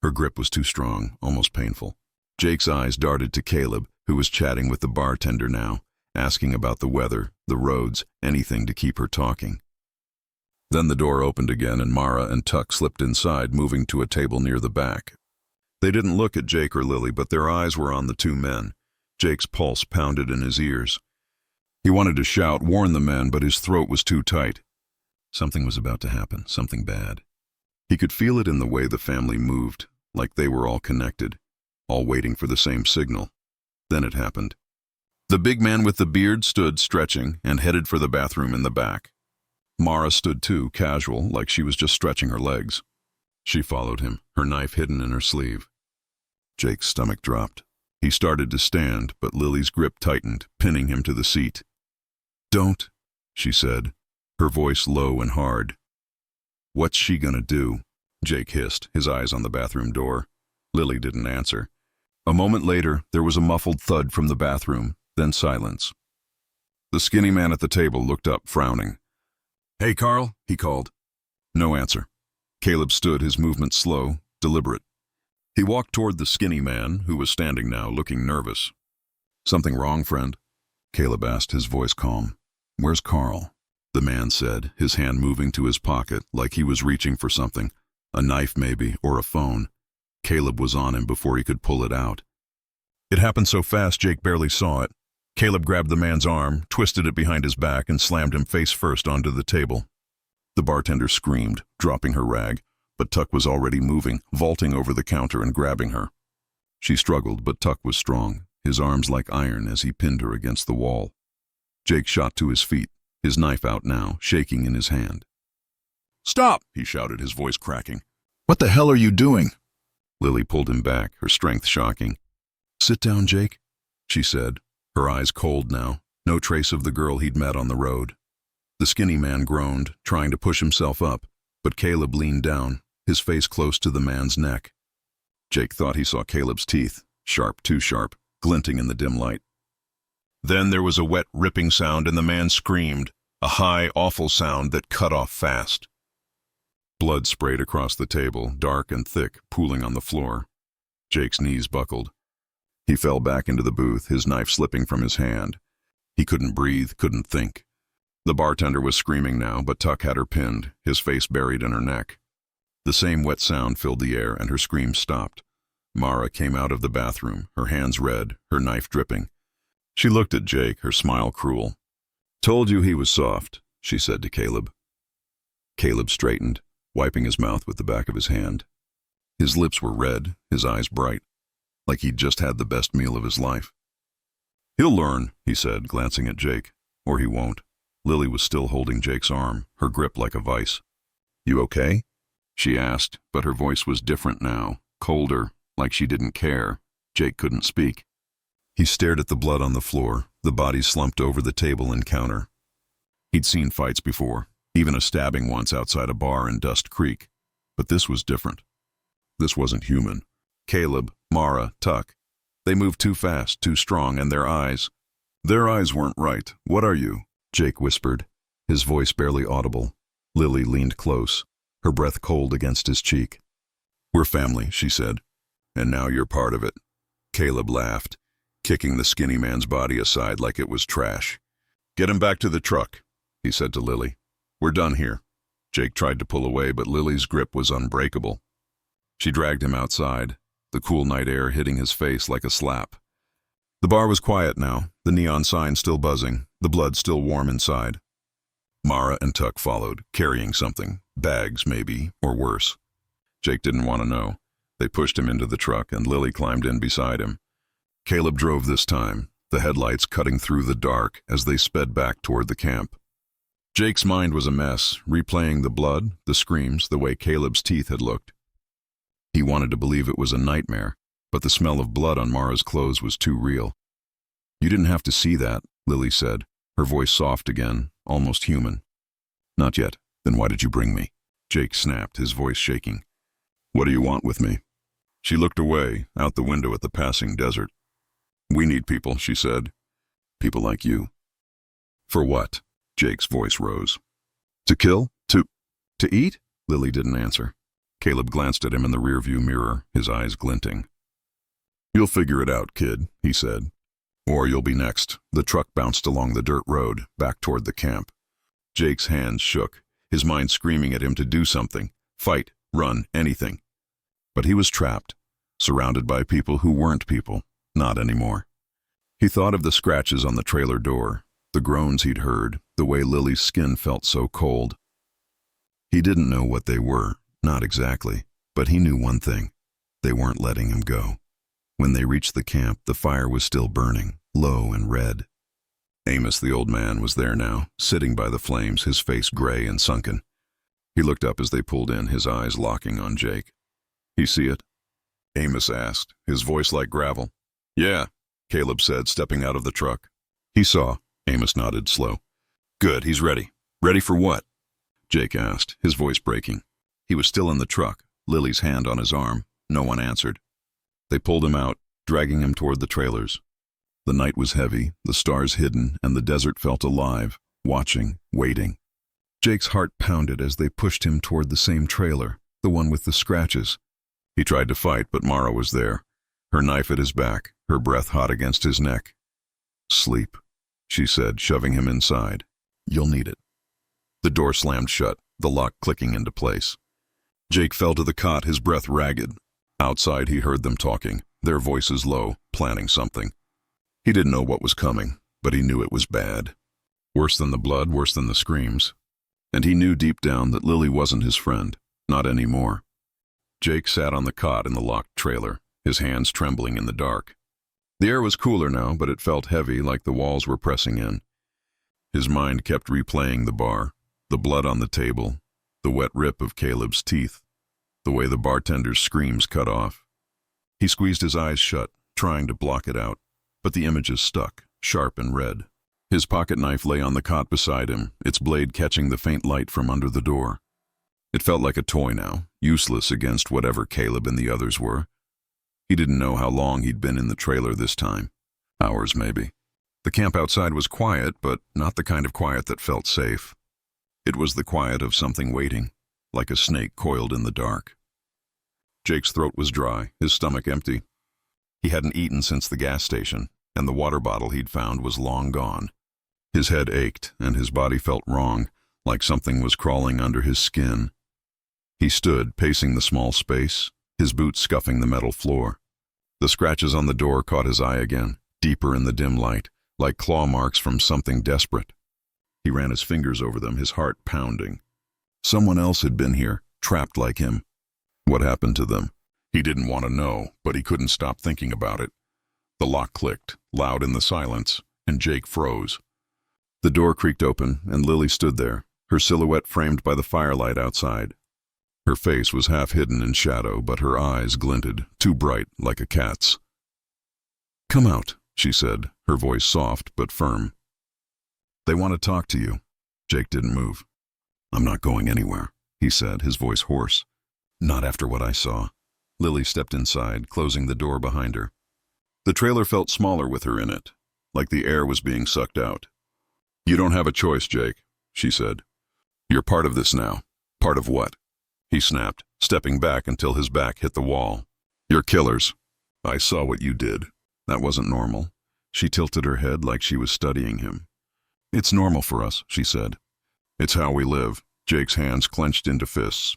Her grip was too strong, almost painful. Jake's eyes darted to Caleb, who was chatting with the bartender now, asking about the weather, the roads, anything to keep her talking. Then the door opened again and Mara and Tuck slipped inside, moving to a table near the back. They didn't look at Jake or Lily, but their eyes were on the two men. Jake's pulse pounded in his ears. He wanted to shout, warn the men, but his throat was too tight. Something was about to happen, something bad. He could feel it in the way the family moved, like they were all connected, all waiting for the same signal. Then it happened. The big man with the beard stood stretching and headed for the bathroom in the back. Mara stood too, casual, like she was just stretching her legs. She followed him, her knife hidden in her sleeve. Jake's stomach dropped. He started to stand, but Lily's grip tightened, pinning him to the seat. "Don't," she said, her voice low and hard. "What's she gonna do?" Jake hissed, his eyes on the bathroom door. Lily didn't answer. A moment later, there was a muffled thud from the bathroom, then silence. The skinny man at the table looked up, frowning. "Hey, Carl," he called. No answer. Caleb stood, his movements slow, deliberate. He walked toward the skinny man, who was standing now, looking nervous. "Something wrong, friend?" Caleb asked, his voice calm. "Where's Carl?" The man said, his hand moving to his pocket like he was reaching for something. A knife maybe, or a phone. Caleb was on him before he could pull it out. It happened so fast Jake barely saw it. Caleb grabbed the man's arm, twisted it behind his back, and slammed him face first onto the table. The bartender screamed, dropping her rag, but Tuck was already moving, vaulting over the counter and grabbing her. She struggled, but Tuck was strong, his arms like iron as he pinned her against the wall. Jake shot to his feet, his knife out now, shaking in his hand. "Stop!" he shouted, his voice cracking. "What the hell are you doing?" Lily pulled him back, her strength shocking. "Sit down, Jake," she said, her eyes cold now, no trace of the girl he'd met on the road. The skinny man groaned, trying to push himself up, but Caleb leaned down, his face close to the man's neck. Jake thought he saw Caleb's teeth, sharp, too sharp, glinting in the dim light. Then there was a wet, ripping sound and the man screamed, a high, awful sound that cut off fast. Blood sprayed across the table, dark and thick, pooling on the floor. Jake's knees buckled. He fell back into the booth, his knife slipping from his hand. He couldn't breathe, couldn't think. The bartender was screaming now, but Tuck had her pinned, his face buried in her neck. The same wet sound filled the air, and her screams stopped. Mara came out of the bathroom, her hands red, her knife dripping. She looked at Jake, her smile cruel. "Told you he was soft," she said to Caleb. Caleb straightened, wiping his mouth with the back of his hand. His lips were red, his eyes bright, like he'd just had the best meal of his life. "He'll learn," he said, glancing at Jake. "Or he won't." Lily was still holding Jake's arm, her grip like a vice. "You okay?" she asked, but her voice was different now, colder, like she didn't care. Jake couldn't speak. He stared at the blood on the floor, the bodies slumped over the table and counter. He'd seen fights before. even a stabbing once outside a bar in Dust Creek. But this was different. This wasn't human. Caleb, Mara, Tuck. They moved too fast, too strong, and their eyes weren't right. "What are you?" Jake whispered, his voice barely audible. Lily leaned close, her breath cold against his cheek. "We're family," she said, "and now you're part of it." Caleb laughed, kicking the skinny man's body aside like it was trash. "Get him back to the truck," he said to Lily. "We're done here." Jake tried to pull away, but Lily's grip was unbreakable. She dragged him outside, the cool night air hitting his face like a slap. The bar was quiet now, the neon sign still buzzing, the blood still warm inside. Mara and Tuck followed, carrying something, bags maybe, or worse. Jake didn't want to know. They pushed him into the truck, and Lily climbed in beside him. Caleb drove this time, the headlights cutting through the dark as they sped back toward the camp. Jake's mind was a mess, replaying the blood, the screams, the way Caleb's teeth had looked. He wanted to believe it was a nightmare, but the smell of blood on Mara's clothes was too real. "You didn't have to see that," Lily said, her voice soft again, almost human. "Not yet. Then why did you bring me?" Jake snapped, his voice shaking. "What do you want with me?" She looked away, out the window at the passing desert. "We need people," she said. "People like you." "For what?" Jake's voice rose. "To kill? To eat?" Lily didn't answer. Caleb glanced at him in the rearview mirror, his eyes glinting. "You'll figure it out, kid," he said. "Or you'll be next." The truck bounced along the dirt road, back toward the camp. Jake's hands shook, his mind screaming at him to do something, fight, run, anything. But he was trapped, surrounded by people who weren't people, not anymore. He thought of the scratches on the trailer door, the groans he'd heard, the way Lily's skin felt so cold. He didn't know what they were, not exactly, but he knew one thing. They weren't letting him go. When they reached the camp, the fire was still burning, low and red. Amos, the old man, was there now, sitting by the flames, his face gray and sunken. He looked up as they pulled in, his eyes locking on Jake. "You see it?" Amos asked, his voice like gravel. "Yeah," Caleb said, stepping out of the truck. "He saw." Amos nodded, slow. "Good, he's ready." "Ready for what?" Jake asked, his voice breaking. He was still in the truck, Lily's hand on his arm. No one answered. They pulled him out, dragging him toward the trailers. The night was heavy, the stars hidden, and the desert felt alive, watching, waiting. Jake's heart pounded as they pushed him toward the same trailer, the one with the scratches. He tried to fight, but Mara was there, her knife at his back, her breath hot against his neck. "Sleep," she said, shoving him inside. "You'll need it." The door slammed shut, the lock clicking into place. Jake fell to the cot, his breath ragged. Outside he heard them talking, their voices low, planning something. He didn't know what was coming, but he knew it was bad. Worse than the blood, worse than the screams. And he knew deep down that Lily wasn't his friend, not anymore. Jake sat on the cot in the locked trailer, his hands trembling in the dark. The air was cooler now, but it felt heavy, like the walls were pressing in. His mind kept replaying the bar, the blood on the table, the wet rip of Caleb's teeth, the way the bartender's screams cut off. He squeezed his eyes shut, trying to block it out, but the images stuck, sharp and red. His pocket knife lay on the cot beside him, its blade catching the faint light from under the door. It felt like a toy now, useless against whatever Caleb and the others were. He didn't know how long he'd been in the trailer this time. Hours, maybe. The camp outside was quiet, but not the kind of quiet that felt safe. It was the quiet of something waiting, like a snake coiled in the dark. Jake's throat was dry, his stomach empty. He hadn't eaten since the gas station, and the water bottle he'd found was long gone. His head ached, and his body felt wrong, like something was crawling under his skin. He stood, pacing the small space, his boots scuffing the metal floor. The scratches on the door caught his eye again, deeper in the dim light, like claw marks from something desperate. He ran his fingers over them, his heart pounding. Someone else had been here, trapped like him. What happened to them? He didn't want to know, but he couldn't stop thinking about it. The lock clicked, loud in the silence, and Jake froze. The door creaked open, and Lily stood there, her silhouette framed by the firelight outside. Her face was half hidden in shadow, but her eyes glinted, too bright, like a cat's. "Come out," she said, her voice soft but firm. "They want to talk to you." Jake didn't move. I'm not going anywhere, he said, his voice hoarse. Not after what I saw. Lily stepped inside, closing the door behind her. The trailer felt smaller with her in it, like the air was being sucked out. You don't have a choice, Jake, she said. You're part of this now. Part of what? He snapped, stepping back until his back hit the wall. You're killers. I saw what you did. That wasn't normal. She tilted her head like she was studying him. It's normal for us, she said. It's how we live. Jake's hands clenched into fists.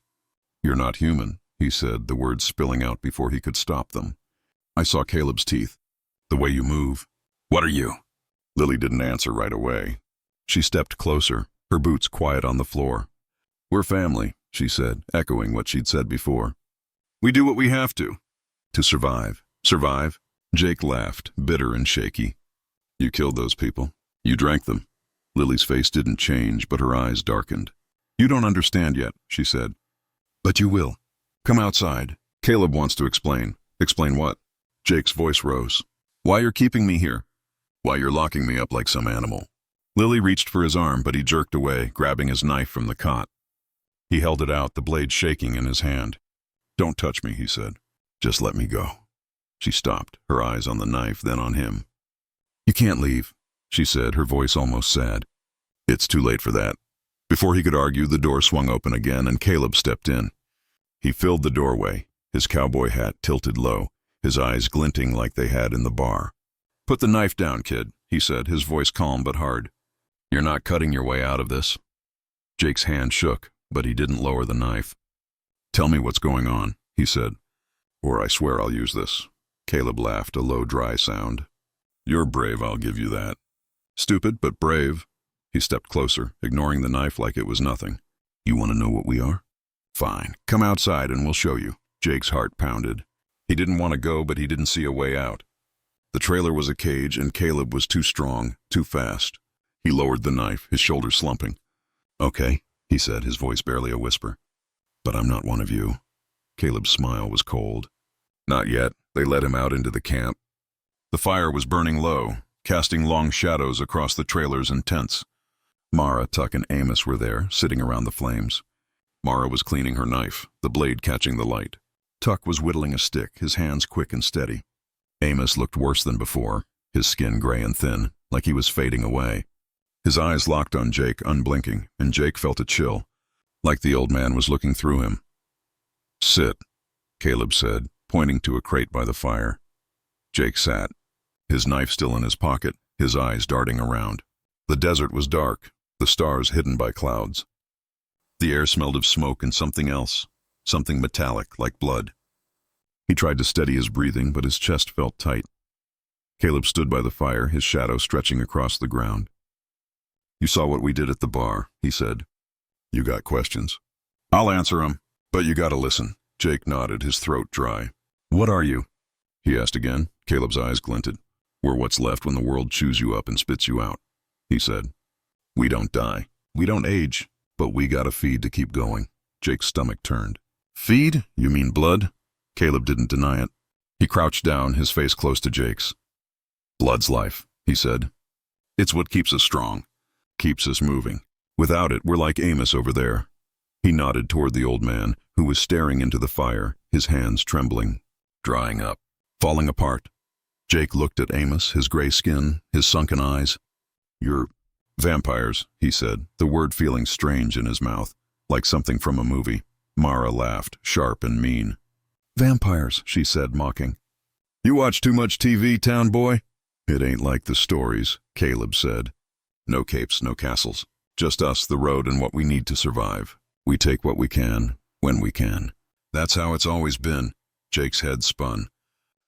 You're not human, he said, the words spilling out before he could stop them. I saw Caleb's teeth. The way you move. What are you? Lily didn't answer right away. She stepped closer, her boots quiet on the floor. We're family, she said, echoing what she'd said before. We do what we have to survive. Survive? Jake laughed, bitter and shaky. You killed those people. You drank them. Lily's face didn't change, but her eyes darkened. You don't understand yet, she said. But you will. Come outside. Caleb wants to explain. Explain what? Jake's voice rose. Why you're keeping me here. Why you're locking me up like some animal. Lily reached for his arm, but he jerked away, grabbing his knife from the cot. He held it out, the blade shaking in his hand. Don't touch me, he said. Just let me go. She stopped, her eyes on the knife, then on him. You can't leave, she said, her voice almost sad. It's too late for that. Before he could argue, the door swung open again, and Caleb stepped in. He filled the doorway, his cowboy hat tilted low, his eyes glinting like they had in the bar. Put the knife down, kid, he said, his voice calm but hard. You're not cutting your way out of this. Jake's hand shook, but he didn't lower the knife. Tell me what's going on, he said. Or I swear I'll use this. Caleb laughed, a low, dry sound. You're brave, I'll give you that. Stupid, but brave. He stepped closer, ignoring the knife like it was nothing. You want to know what we are? Fine. Come outside and we'll show you. Jake's heart pounded. He didn't want to go, but he didn't see a way out. The trailer was a cage, and Caleb was too strong, too fast. He lowered the knife, his shoulders slumping. Okay, he said, his voice barely a whisper. But I'm not one of you. Caleb's smile was cold. Not yet. They led him out into the camp. The fire was burning low, casting long shadows across the trailers and tents. Mara, Tuck, and Amos were there, sitting around the flames. Mara was cleaning her knife, the blade catching the light. Tuck was whittling a stick, his hands quick and steady. Amos looked worse than before, his skin gray and thin, like he was fading away. His eyes locked on Jake, unblinking, and Jake felt a chill, like the old man was looking through him. Sit, Caleb said, pointing to a crate by the fire. Jake sat, his knife still in his pocket, his eyes darting around. The desert was dark, the stars hidden by clouds. The air smelled of smoke and something else, something metallic, like blood. He tried to steady his breathing, but his chest felt tight. Caleb stood by the fire, his shadow stretching across the ground. You saw what we did at the bar, he said. You got questions. I'll answer 'em, but you gotta listen. Jake nodded, his throat dry. What are you? He asked again. Caleb's eyes glinted. We're what's left when the world chews you up and spits you out, he said. We don't die. We don't age, but we gotta feed to keep going. Jake's stomach turned. Feed? You mean blood? Caleb didn't deny it. He crouched down, his face close to Jake's. Blood's life, he said. It's what keeps us strong, keeps us moving. Without it, we're like Amos over there. He nodded toward the old man, who was staring into the fire, his hands trembling, drying up, falling apart. Jake looked at Amos, his gray skin, his sunken eyes. You're vampires, he said, the word feeling strange in his mouth, like something from a movie. Mara laughed, sharp and mean. Vampires, she said, mocking. You watch too much TV, town boy? It ain't like the stories, Caleb said. No capes, no castles. Just us, the road, and what we need to survive. We take what we can, when we can. That's how it's always been. Jake's head spun.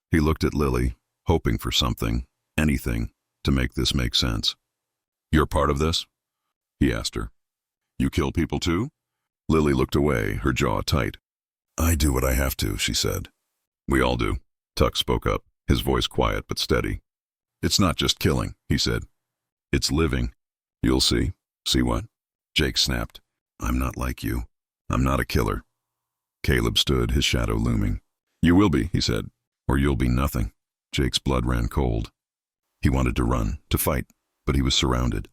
He looked at Lily, hoping for something, anything, to make this make sense. You're part of this? He asked her. You kill people too? Lily looked away, her jaw tight. I do what I have to, she said. We all do. Tuck spoke up, his voice quiet but steady. It's not just killing, he said. It's living. You'll see. See what? Jake snapped. I'm not like you. I'm not a killer. Caleb stood, his shadow looming. You will be, he said, or you'll be nothing. Jake's blood ran cold. He wanted to run, to fight, but he was surrounded.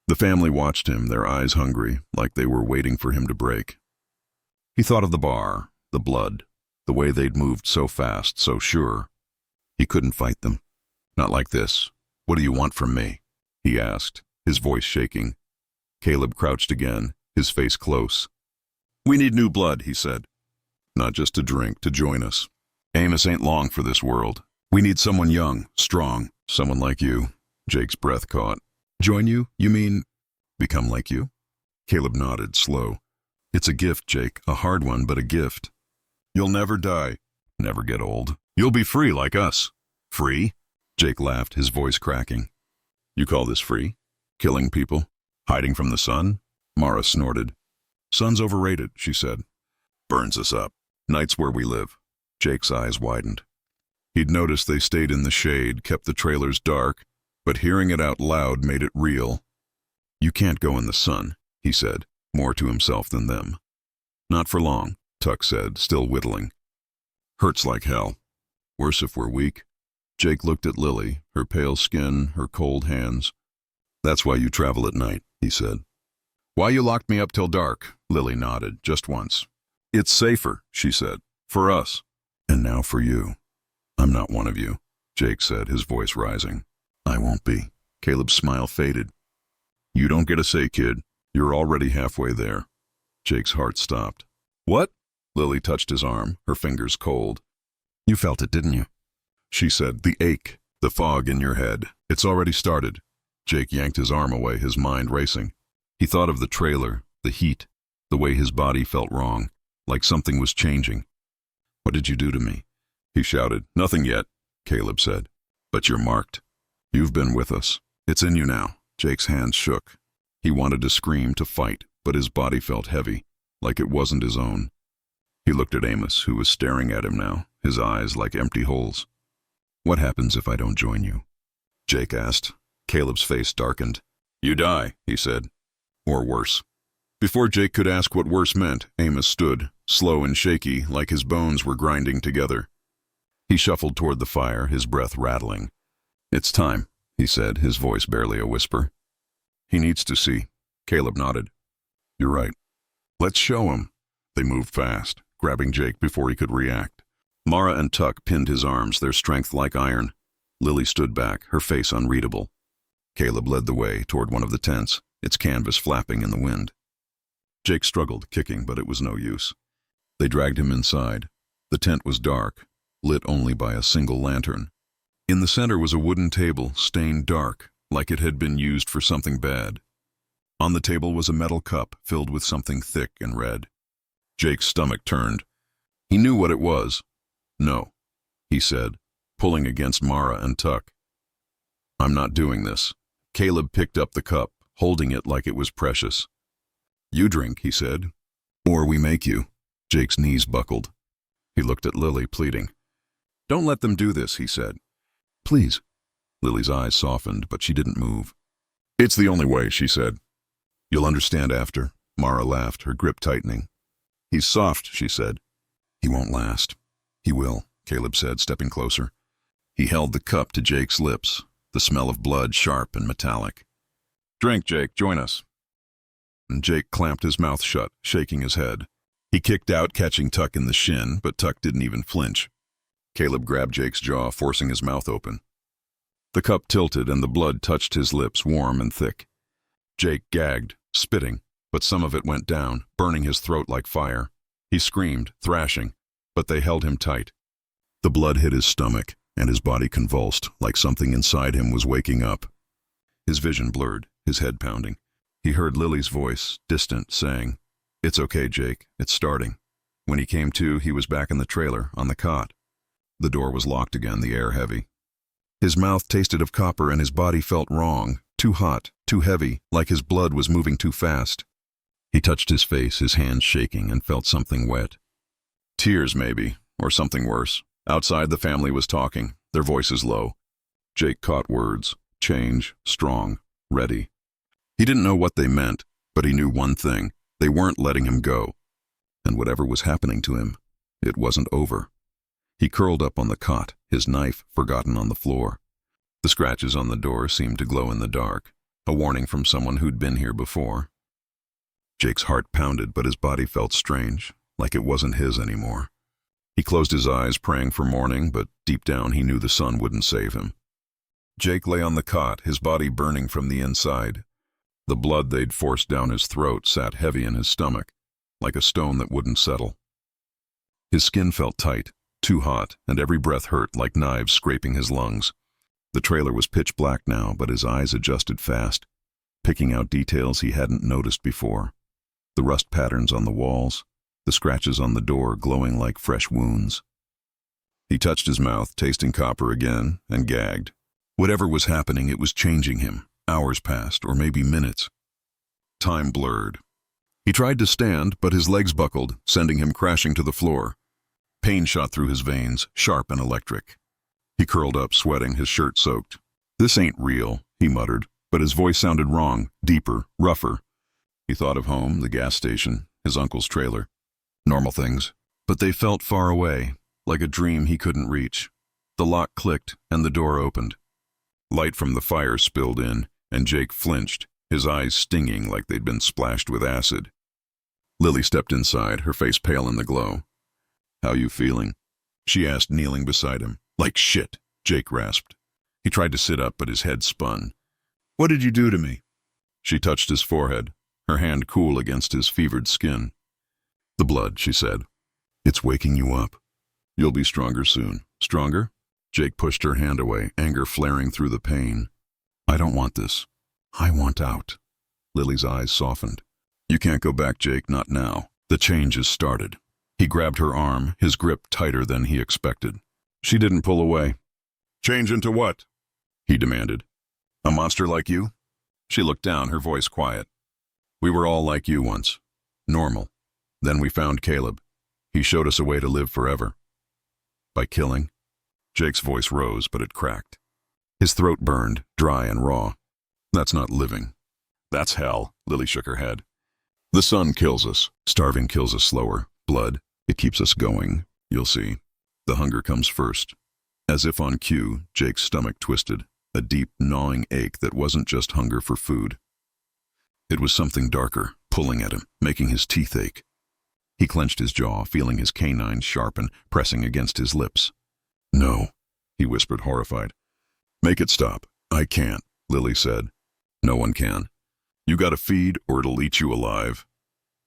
The family watched him, their eyes hungry, like they were waiting for him to break. He thought of the bar, the blood, the way they'd moved so fast, so sure. He couldn't fight them. Not like this. What do you want from me? He asked, his voice shaking. Caleb crouched again, his face close. We need new blood, he said. Not just to drink, to join us. Amos ain't long for this world. We need someone young, strong, someone like you. Jake's breath caught. Join you? You mean become like you? Caleb nodded, slow. It's a gift, Jake, a hard one, but a gift. You'll never die, never get old. You'll be free like us. Free? Jake laughed, his voice cracking. You call this free? Killing people? Hiding from the sun? Mara snorted. Sun's overrated, she said. Burns us up. Night's where we live. Jake's eyes widened. He'd noticed they stayed in the shade, kept the trailers dark, but hearing it out loud made it real. You can't go in the sun, he said, more to himself than them. Not for long, Tuck said, still whittling. Hurts like hell. Worse if we're weak. Jake looked at Lily, her pale skin, her cold hands. That's why you travel at night, he said. Why you locked me up till dark, Lily nodded, just once. It's safer, she said, for us. And now for you. I'm not one of you, Jake said, his voice rising. I won't be. Caleb's smile faded. You don't get a say, kid. You're already halfway there. Jake's heart stopped. What? Lily touched his arm, her fingers cold. You felt it, didn't you? She said, the ache, the fog in your head. It's already started. Jake yanked his arm away, his mind racing. He thought of the trailer, the heat, the way his body felt wrong, like something was changing. What did you do to me? He shouted. Nothing yet, Caleb said. But you're marked. You've been with us. It's in you now. Jake's hands shook. He wanted to scream, to fight, but his body felt heavy, like it wasn't his own. He looked at Amos, who was staring at him now, his eyes like empty holes. What happens if I don't join you? Jake asked. Caleb's face darkened. You die, he said. Or worse. Before Jake could ask what worse meant, Amos stood, slow and shaky, like his bones were grinding together. He shuffled toward the fire, his breath rattling. It's time, he said, his voice barely a whisper. He needs to see. Caleb nodded. You're right. Let's show him. They moved fast, grabbing Jake before he could react. Mara and Tuck pinned his arms, their strength like iron. Lily stood back, her face unreadable. Caleb led the way toward one of the tents, its canvas flapping in the wind. Jake struggled, kicking, but it was no use. They dragged him inside. The tent was dark, lit only by a single lantern. In the center was a wooden table, stained dark, like it had been used for something bad. On the table was a metal cup filled with something thick and red. Jake's stomach turned. He knew what it was. No, he said, pulling against Mara and Tuck. I'm not doing this. Caleb picked up the cup, holding it like it was precious. You drink, he said. Or we make you. Jake's knees buckled. He looked at Lily, pleading. Don't let them do this, he said. Please. Lily's eyes softened, but she didn't move. It's the only way, she said. You'll understand after. Mara laughed, her grip tightening. He's soft, she said. He won't last. He will, Caleb said, stepping closer. He held the cup to Jake's lips, the smell of blood sharp and metallic. Drink, Jake, join us. And Jake clamped his mouth shut, shaking his head. He kicked out, catching Tuck in the shin, but Tuck didn't even flinch. Caleb grabbed Jake's jaw, forcing his mouth open. The cup tilted and the blood touched his lips, warm and thick. Jake gagged, spitting, but some of it went down, burning his throat like fire. He screamed, thrashing, but they held him tight. The blood hit his stomach, and his body convulsed, like something inside him was waking up. His vision blurred, his head pounding. He heard Lily's voice, distant, saying, It's okay, Jake, it's starting. When he came to, he was back in the trailer, on the cot. The door was locked again, the air heavy. His mouth tasted of copper and his body felt wrong, too hot, too heavy, like his blood was moving too fast. He touched his face, his hands shaking, and felt something wet. Tears, maybe, or something worse. Outside, the family was talking, their voices low. Jake caught words, change, strong, ready. He didn't know what they meant, but he knew one thing. They weren't letting him go. And whatever was happening to him, it wasn't over. He curled up on the cot, his knife forgotten on the floor. The scratches on the door seemed to glow in the dark. a warning from someone who'd been here before. Jake's heart pounded, but his body felt strange, like it wasn't his anymore. He closed his eyes, praying for morning, but deep down he knew the sun wouldn't save him. Jake lay on the cot, his body burning from the inside. The blood they'd forced down his throat sat heavy in his stomach, like a stone that wouldn't settle. His skin felt tight, too hot, and every breath hurt like knives scraping his lungs. The trailer was pitch black now, but his eyes adjusted fast, picking out details he hadn't noticed before. The rust patterns on the walls, the scratches on the door glowing like fresh wounds. He touched his mouth, tasting copper again, and gagged. Whatever was happening, it was changing him. Hours passed, or maybe minutes. Time blurred. He tried to stand, but his legs buckled, sending him crashing to the floor. Pain shot through his veins, sharp and electric. He curled up, sweating, his shirt soaked. "This ain't real," he muttered, but his voice sounded wrong, deeper, rougher. He thought of home, the gas station, his uncle's trailer. Normal things. But they felt far away, like a dream he couldn't reach. The lock clicked, and the door opened. Light from the fire spilled in, and Jake flinched, his eyes stinging like they'd been splashed with acid. Lily stepped inside, her face pale in the glow. "How you feeling?" she asked, kneeling beside him. "Like shit," Jake rasped. He tried to sit up, but his head spun. "What did you do to me?" She touched his forehead, her hand cool against his fevered skin. "The blood," she said. "It's waking you up. You'll be stronger soon." "Stronger?" Jake pushed her hand away, anger flaring through the pain. "I don't want this. I want out." Lily's eyes softened. "You can't go back, Jake, not now. The change has started." He grabbed her arm, his grip tighter than he expected. She didn't pull away. "Change into what?" he demanded. "A monster like you?" She looked down, her voice quiet. "We were all like you once. Normal. Then we found Caleb. He showed us a way to live forever." "By killing?" Jake's voice rose, but it cracked. His throat burned, dry and raw. "That's not living." "That's hell," Lily shook her head. "The sun kills us. Starving kills us slower. Blood, it keeps us going. You'll see. The hunger comes first." As if on cue, Jake's stomach twisted, a deep, gnawing ache that wasn't just hunger for food. It was something darker, pulling at him, making his teeth ache. He clenched his jaw, feeling his canines sharpen, pressing against his lips. "No," he whispered, horrified. "Make it stop." "I can't," Lily said. "No one can. You gotta feed or it'll eat you alive."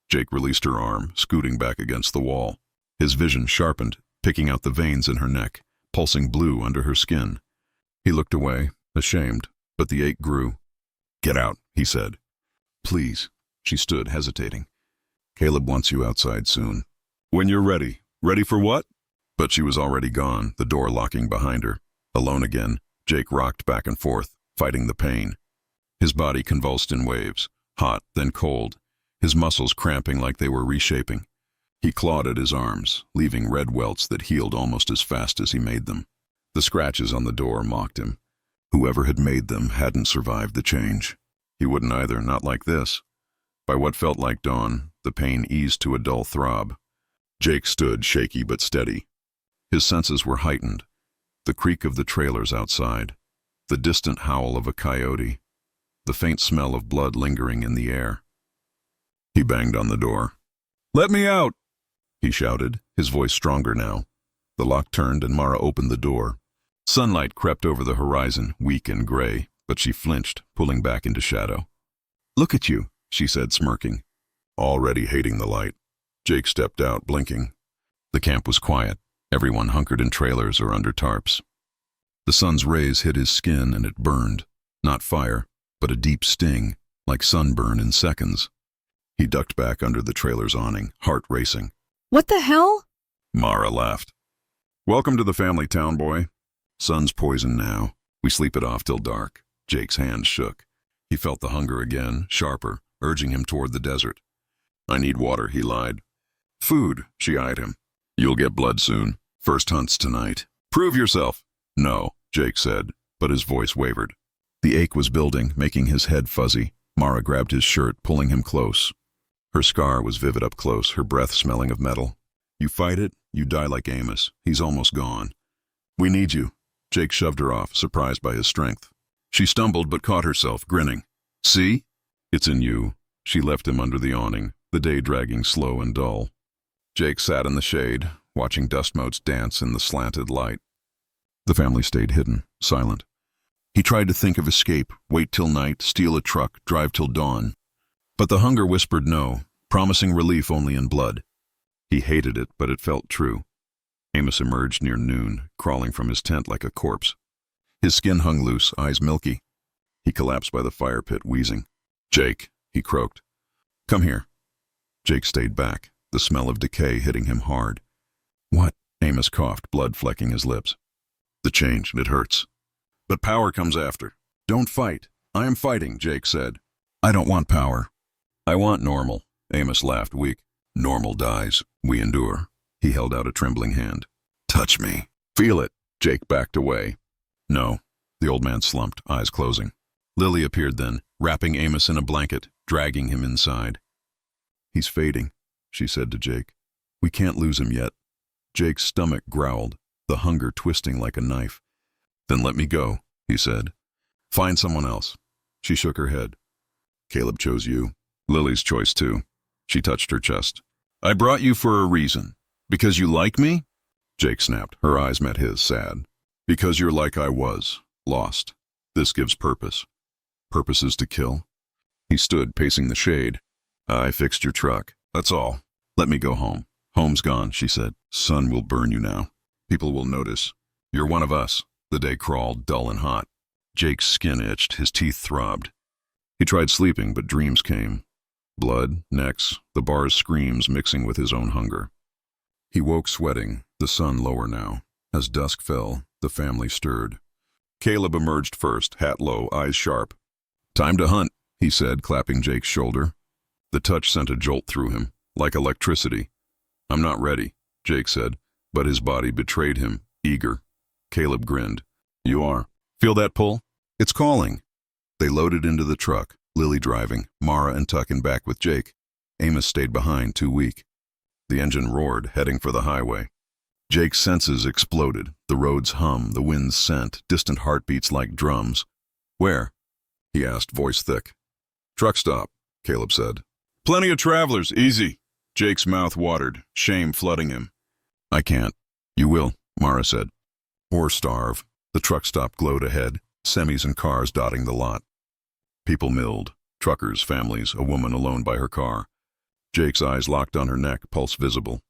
Jake released her arm, scooting back against the wall. His vision sharpened, picking out the veins in her neck, pulsing blue under her skin. He looked away, ashamed, but the ache grew. "Get out," he said. "Please." She stood, hesitating. "Caleb wants you outside soon." "When you're ready." "Ready for what?" But she was already gone, the door locking behind her. Alone again, Jake rocked back and forth, fighting the pain. His body convulsed in waves, hot, then cold, his muscles cramping like they were reshaping. He clawed at his arms, leaving red welts that healed almost as fast as he made them. The scratches on the door mocked him. Whoever had made them hadn't survived the change. He wouldn't either, not like this. By what felt like dawn, the pain eased to a dull throb. Jake stood, shaky but steady. His senses were heightened. The creak of the trailers outside, the distant howl of a coyote, the faint smell of blood lingering in the air. He banged on the door. "Let me out!" he shouted, his voice stronger now. The lock turned and Mara opened the door. Sunlight crept over the horizon, weak and gray, but she flinched, pulling back into shadow. "Look at you," she said, smirking. Already hating the light. Jake stepped out, blinking. The camp was quiet, everyone hunkered in trailers or under tarps. The sun's rays hit his skin and it burned, not fire, but a deep sting, like sunburn in seconds. He ducked back under the trailer's awning, heart racing. "What the hell?" Mara laughed. "Welcome to the family town, boy. Sun's poison now. We sleep it off till dark." Jake's hand shook. He felt the hunger again, sharper, urging him toward the desert. "I need water," he lied. "Food," she eyed him. "You'll get blood soon. First hunt's tonight." "Prove yourself." "No," Jake said, but his voice wavered. The ache was building, making his head fuzzy. Mara grabbed his shirt, pulling him close. Her scar was vivid up close, her breath smelling of metal. "You fight it, you die like Amos. He's almost gone." "We need you." Jake shoved her off, surprised by his strength. She stumbled but caught herself, grinning. See? It's in you. She left him under the awning, the day dragging slow and dull. Jake sat in the shade, watching dust motes dance in the slanted light. The family stayed hidden, silent. He tried to think of escape, wait till night, steal a truck, drive till dawn. But the hunger whispered no, promising relief only in blood. He hated it, but it felt true. Amos emerged near noon, crawling from his tent like a corpse. His skin hung loose, eyes milky. He collapsed by the fire pit, wheezing. "Jake," he croaked. "Come here." Jake stayed back, the smell of decay hitting him hard. "What?" Amos coughed, blood flecking his lips. "The change, it hurts. But power comes after. Don't fight." "I am fighting," Jake said. "I don't want power." "I want normal." Amos laughed, weak. "Normal dies. We endure." He held out a trembling hand. "Touch me." "Feel it." Jake backed away. "No." The old man slumped, eyes closing. Lily appeared then, wrapping Amos in a blanket, dragging him inside. "He's fading," she said to Jake. "We can't lose him yet." Jake's stomach growled, the hunger twisting like a knife. "Then let me go," he said. "Find someone else." She shook her head. "Caleb chose you. Lily's choice too." She touched her chest. "I brought you for a reason. Because you like me?" Jake snapped. Her eyes met his, sad. "Because you're like I was, lost. This gives purpose." "Purpose is to kill?" He stood, pacing the shade. "I fixed your truck. That's all. Let me go home." "Home's gone," she said. "Sun will burn you now. People will notice. You're one of us." The day crawled, dull and hot. Jake's skin itched, his teeth throbbed. He tried sleeping, but dreams came. Blood, necks, the bar's screams mixing with his own hunger. He woke sweating, the sun lower now. As dusk fell, the family stirred. Caleb emerged first, hat low, eyes sharp. "Time to hunt," he said, clapping Jake's shoulder. The touch sent a jolt through him, like electricity. "I'm not ready," Jake said, but his body betrayed him, eager. Caleb grinned. "You are. Feel that pull? It's calling." They loaded into the truck, Lily driving, Mara and Tuck in back with Jake. Amos stayed behind, too weak. The engine roared, heading for the highway. Jake's senses exploded, the road's hum, the wind's scent, distant heartbeats like drums. "Where?" he asked, voice thick. "Truck stop," Caleb said. "Plenty of travelers, easy." Jake's mouth watered, shame flooding him. "I can't." "You will," Mara said. "Or starve." The truck stop glowed ahead, semis and cars dotting the lot. People milled, truckers, families, a woman alone by her car. Jake's eyes locked on her neck, pulse visible.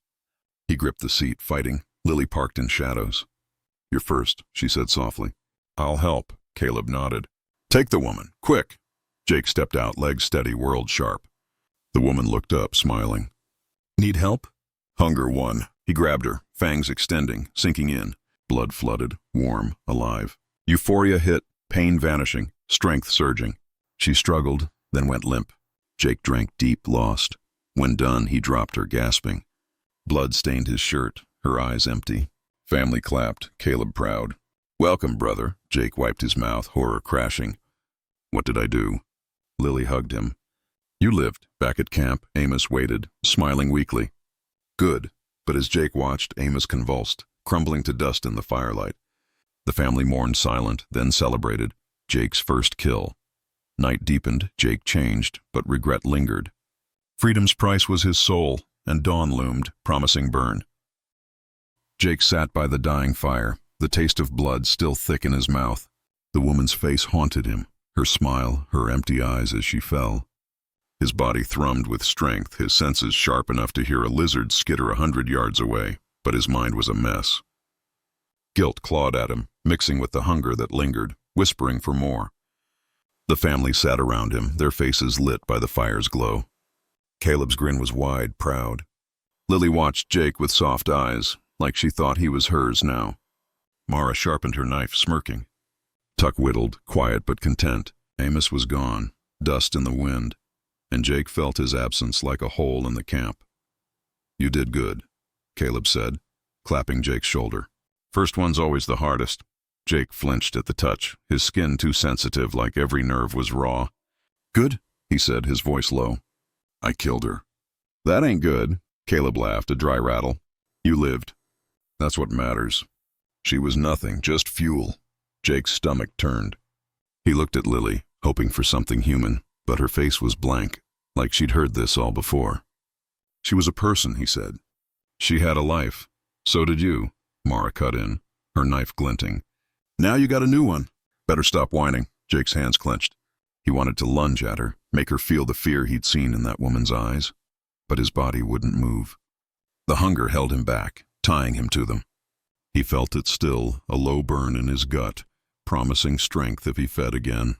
He gripped the seat, fighting. Lily parked in shadows. "You're first," she said softly. "I'll help," Caleb nodded. "Take the woman, quick." Jake stepped out, legs steady, world sharp. The woman looked up, smiling. "Need help?" Hunger won. He grabbed her, fangs extending, sinking in. Blood flooded, warm, alive. Euphoria hit, pain vanishing, strength surging. She struggled, then went limp. Jake drank deep, lost. When done, he dropped her, gasping. Blood stained his shirt, her eyes empty. Family clapped, Caleb proud. "Welcome, brother." Jake wiped his mouth, horror crashing. "What did I do?" Lily hugged him. "You lived." Back at camp, Amos waited, smiling weakly. "Good." But as Jake watched, Amos convulsed, crumbling to dust in the firelight. The family mourned silent, then celebrated. Jake's first kill. Night deepened, Jake changed, but regret lingered. Freedom's price was his soul, and dawn loomed, promising burn. Jake sat by the dying fire, the taste of blood still thick in his mouth. The woman's face haunted him, her smile, her empty eyes as she fell. His body thrummed with strength, his senses sharp enough to hear a lizard skitter 100 yards away, but his mind was a mess. Guilt clawed at him, mixing with the hunger that lingered, whispering for more. The family sat around him, their faces lit by the fire's glow. Caleb's grin was wide, proud. Lily watched Jake with soft eyes, like she thought he was hers now. Mara sharpened her knife, smirking. Tuck whittled, quiet but content. Amos was gone, dust in the wind, and Jake felt his absence like a hole in the camp. "You did good," Caleb said, clapping Jake's shoulder. "First one's always the hardest." Jake flinched at the touch, his skin too sensitive, like every nerve was raw. "Good," he said, his voice low. "I killed her." "That ain't good," Caleb laughed, a dry rattle. "You lived. That's what matters." She was nothing, just fuel. Jake's stomach turned. He looked at Lily, hoping for something human, but her face was blank, like she'd heard this all before. She was a person, he said. She had a life. So did you, Mara cut in, her knife glinting. Now you got a new one. Better stop whining. Jake's hands clenched. He wanted to lunge at her, make her feel the fear he'd seen in that woman's eyes, but his body wouldn't move. The hunger held him back, tying him to them. He felt it still, a low burn in his gut, promising strength if he fed again.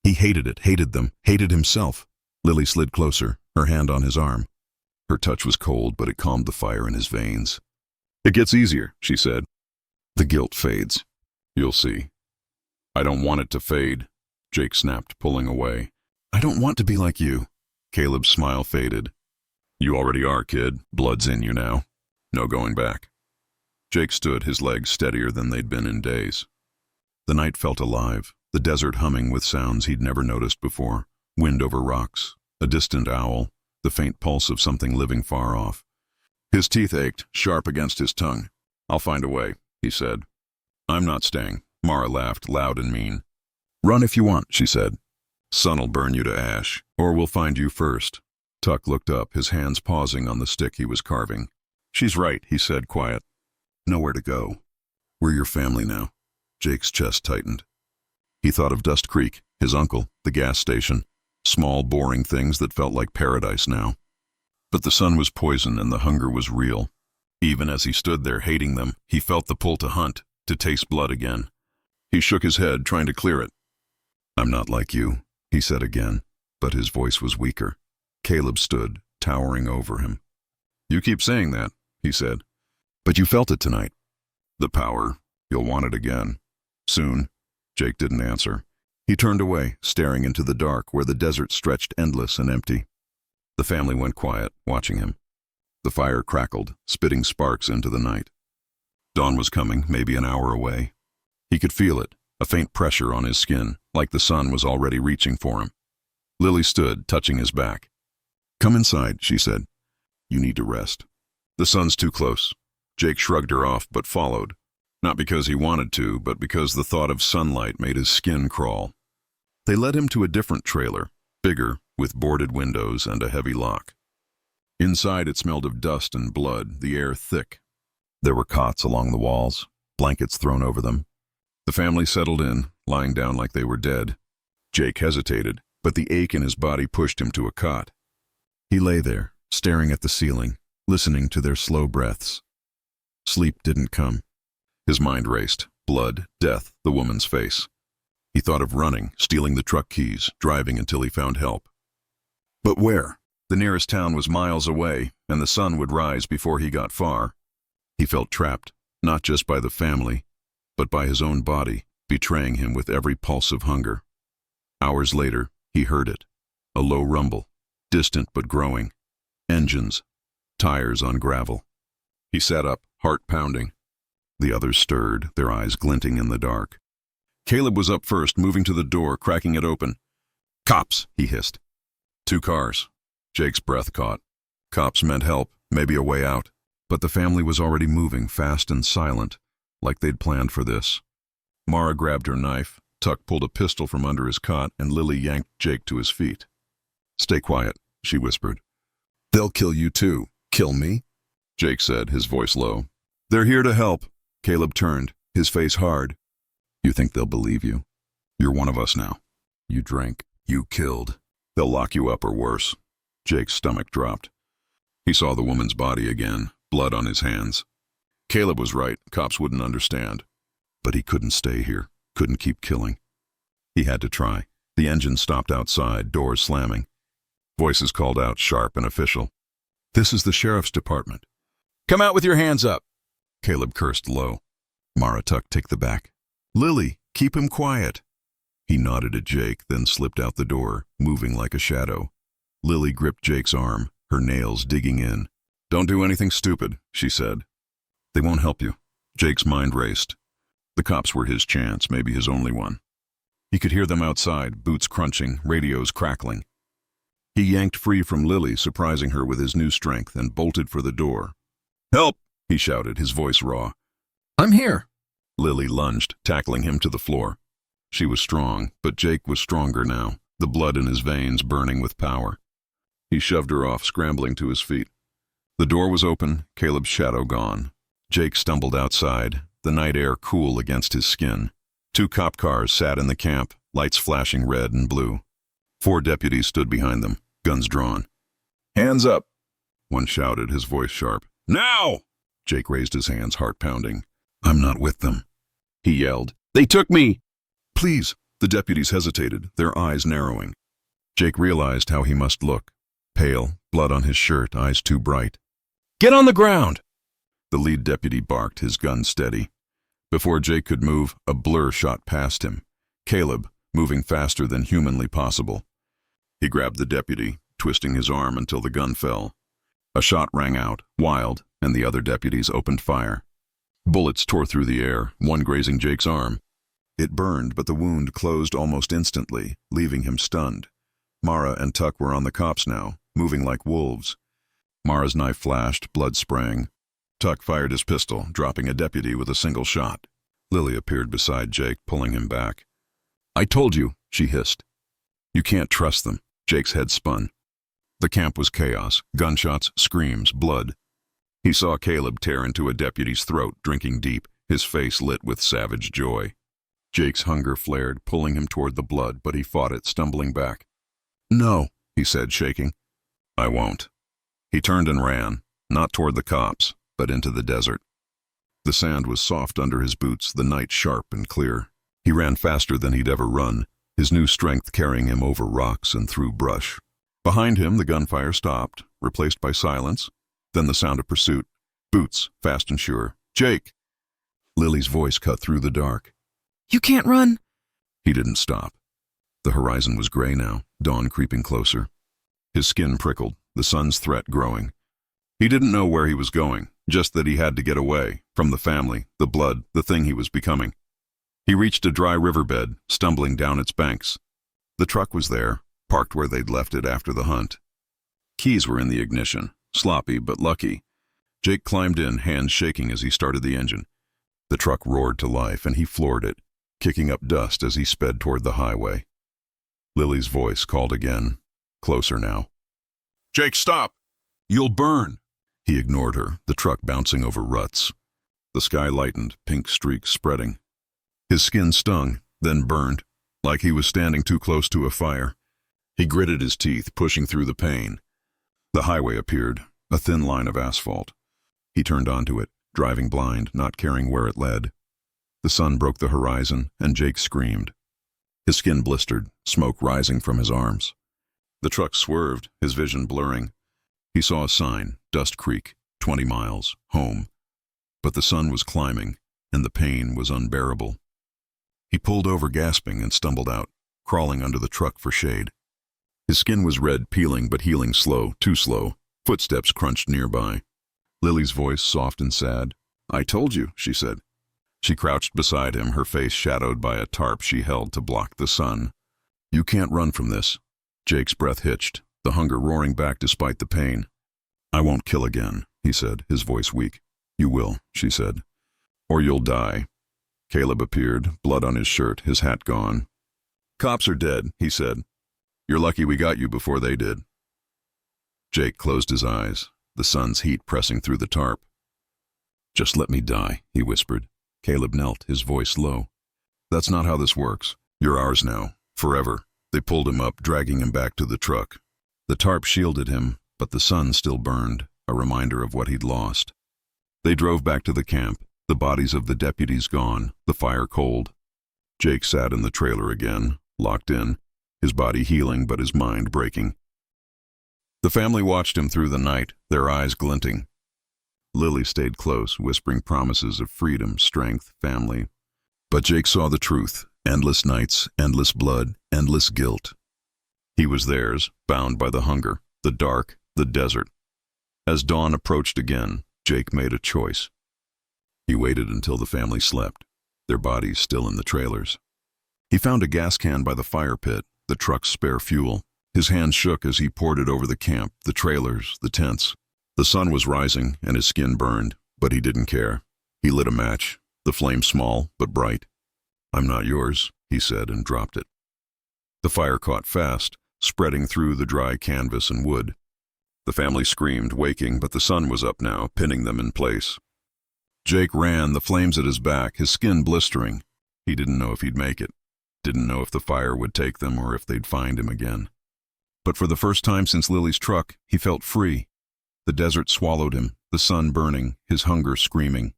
He hated it, hated them, hated himself. Lily slid closer, her hand on his arm. Her touch was cold, but it calmed the fire in his veins. It gets easier, she said. The guilt fades. You'll see. I don't want it to fade, Jake snapped, pulling away. I don't want to be like you. Caleb's smile faded. You already are, kid. Blood's in you now. No going back. Jake stood, his legs steadier than they'd been in days. The night felt alive, the desert humming with sounds he'd never noticed before. Wind over rocks, a distant owl, the faint pulse of something living far off. His teeth ached, sharp against his tongue. I'll find a way, he said. I'm not staying. Mara laughed, loud and mean. Run if you want, she said. Sun'll burn you to ash, or we'll find you first. Tuck looked up, his hands pausing on the stick he was carving. She's right, he said, quiet. Nowhere to go. We're your family now. Jake's chest tightened. He thought of Dust Creek, his uncle, the gas station, small, boring things that felt like paradise now. But the sun was poison and the hunger was real. Even as he stood there hating them, he felt the pull to hunt, to taste blood again. He shook his head, trying to clear it. I'm not like you, he said again, but his voice was weaker. Caleb stood, towering over him. You keep saying that, he said. But you felt it tonight. The power. You'll want it again. Soon. Jake didn't answer. He turned away, staring into the dark where the desert stretched endless and empty. The family went quiet, watching him. The fire crackled, spitting sparks into the night. Dawn was coming, maybe an hour away. He could feel it, a faint pressure on his skin, like the sun was already reaching for him. Lily stood, touching his back. Come inside, she said. You need to rest. The sun's too close. Jake shrugged her off, but followed. Not because he wanted to, but because the thought of sunlight made his skin crawl. They led him to a different trailer, bigger, with boarded windows and a heavy lock. Inside it smelled of dust and blood, the air thick. There were cots along the walls, blankets thrown over them. The family settled in, lying down like they were dead. Jake hesitated, but the ache in his body pushed him to a cot. He lay there, staring at the ceiling, listening to their slow breaths. Sleep didn't come. His mind raced. Blood, death, the woman's face. He thought of running, stealing the truck keys, driving until he found help. But where? The nearest town was miles away, and the sun would rise before he got far. He felt trapped, not just by the family, but by his own body, betraying him with every pulse of hunger. Hours later, he heard it. A low rumble, distant but growing. Engines, tires on gravel. He sat up, heart pounding. The others stirred, their eyes glinting in the dark. Caleb was up first, moving to the door, cracking it open. Cops, he hissed. 2 cars. Jake's breath caught. Cops meant help, maybe a way out. But the family was already moving, fast and silent, like they'd planned for this. Mara grabbed her knife, Tuck pulled a pistol from under his cot, and Lily yanked Jake to his feet. Stay quiet, she whispered. They'll kill you too. Kill me? Jake said, his voice low. They're here to help. Caleb turned, his face hard. You think they'll believe you? You're one of us now. You drank. You killed. They'll lock you up or worse. Jake's stomach dropped. He saw the woman's body again, blood on his hands. Caleb was right, cops wouldn't understand. But he couldn't stay here, couldn't keep killing. He had to try. The engine stopped outside, doors slamming. Voices called out, sharp and official. This is the sheriff's department. Come out with your hands up. Caleb cursed low. Mara Tuck take the back. Lily, keep him quiet. He nodded at Jake, then slipped out the door, moving like a shadow. Lily gripped Jake's arm, her nails digging in. Don't do anything stupid, she said. They won't help you. Jake's mind raced. The cops were his chance, maybe his only one. He could hear them outside, boots crunching, radios crackling. He yanked free from Lily, surprising her with his new strength, and bolted for the door. Help! He shouted, his voice raw. I'm here. Lily lunged, tackling him to the floor. She was strong, but Jake was stronger now, the blood in his veins burning with power. He shoved her off, scrambling to his feet. The door was open, Caleb's shadow gone. Jake stumbled outside, the night air cool against his skin. 2 cop cars sat in the camp, lights flashing red and blue. 4 deputies stood behind them, guns drawn. "Hands up!" one shouted, his voice sharp. "Now!" Jake raised his hands, heart pounding. "I'm not with them," he yelled. "They took me!" "Please!" The deputies hesitated, their eyes narrowing. Jake realized how he must look. Pale, blood on his shirt, eyes too bright. "Get on the ground!" The lead deputy barked, his gun steady. Before Jake could move, a blur shot past him. Caleb, moving faster than humanly possible. He grabbed the deputy, twisting his arm until the gun fell. A shot rang out, wild, and the other deputies opened fire. Bullets tore through the air, one grazing Jake's arm. It burned, but the wound closed almost instantly, leaving him stunned. Mara and Tuck were on the cops now, moving like wolves. Mara's knife flashed, blood sprang. Tuck fired his pistol, dropping a deputy with a single shot. Lily appeared beside Jake, pulling him back. "I told you," she hissed. "You can't trust them." Jake's head spun. The camp was chaos, gunshots, screams, blood. He saw Caleb tear into a deputy's throat, drinking deep, his face lit with savage joy. Jake's hunger flared, pulling him toward the blood, but he fought it, stumbling back. "No," he said, shaking. "I won't." He turned and ran, not toward the cops, but into the desert. The sand was soft under his boots, the night sharp and clear. He ran faster than he'd ever run, his new strength carrying him over rocks and through brush. Behind him, the gunfire stopped, replaced by silence, then the sound of pursuit. Boots, fast and sure. "Jake!" Lily's voice cut through the dark. "You can't run!" He didn't stop. The horizon was gray now, dawn creeping closer. His skin prickled, the sun's threat growing. He didn't know where he was going, just that he had to get away, from the family, the blood, the thing he was becoming. He reached a dry riverbed, stumbling down its banks. The truck was there, parked where they'd left it after the hunt. Keys were in the ignition, sloppy but lucky. Jake climbed in, hands shaking as he started the engine. The truck roared to life, and he floored it, kicking up dust as he sped toward the highway. Lily's voice called again, closer now. "Jake, stop! You'll burn!" He ignored her, the truck bouncing over ruts. The sky lightened, pink streaks spreading. His skin stung, then burned, like he was standing too close to a fire. He gritted his teeth, pushing through the pain. The highway appeared, a thin line of asphalt. He turned onto it, driving blind, not caring where it led. The sun broke the horizon, and Jake screamed. His skin blistered, smoke rising from his arms. The truck swerved, his vision blurring. He saw a sign, Dust Creek, 20 miles, home. But the sun was climbing, and the pain was unbearable. He pulled over gasping and stumbled out, crawling under the truck for shade. His skin was red, peeling but healing slow, too slow. Footsteps crunched nearby. Lily's voice soft and sad. "I told you," she said. She crouched beside him, her face shadowed by a tarp she held to block the sun. "You can't run from this." Jake's breath hitched, the hunger roaring back despite the pain. "I won't kill again," he said, his voice weak. "You will," she said. "Or you'll die." Caleb appeared, blood on his shirt, his hat gone. "Cops are dead," he said. "You're lucky we got you before they did." Jake closed his eyes, the sun's heat pressing through the tarp. "Just let me die," he whispered. Caleb knelt, his voice low. "That's not how this works. You're ours now, forever." They pulled him up, dragging him back to the truck. The tarp shielded him, but the sun still burned, a reminder of what he'd lost. They drove back to the camp, the bodies of the deputies gone, the fire cold. Jake sat in the trailer again, locked in, his body healing but his mind breaking. The family watched him through the night, their eyes glinting. Lily stayed close, whispering promises of freedom, strength, family. But Jake saw the truth, endless nights, endless blood, endless guilt. He was theirs, bound by the hunger, the dark, the desert. As dawn approached again, Jake made a choice. He waited until the family slept, their bodies still in the trailers. He found a gas can by the fire pit, the truck's spare fuel. His hand shook as he poured it over the camp, the trailers, the tents. The sun was rising and his skin burned, but he didn't care. He lit a match, the flame small but bright. "I'm not yours," he said and dropped it. The fire caught fast, spreading through the dry canvas and wood. The family screamed, waking, but the sun was up now, pinning them in place. Jake ran, the flames at his back, his skin blistering. He didn't know if he'd make it. Didn't know if the fire would take them or if they'd find him again. But for the first time since Lily's truck, he felt free. The desert swallowed him, the sun burning, his hunger screaming.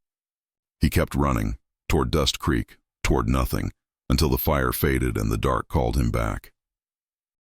He kept running, toward Dust Creek, toward nothing, until the fire faded and the dark called him back.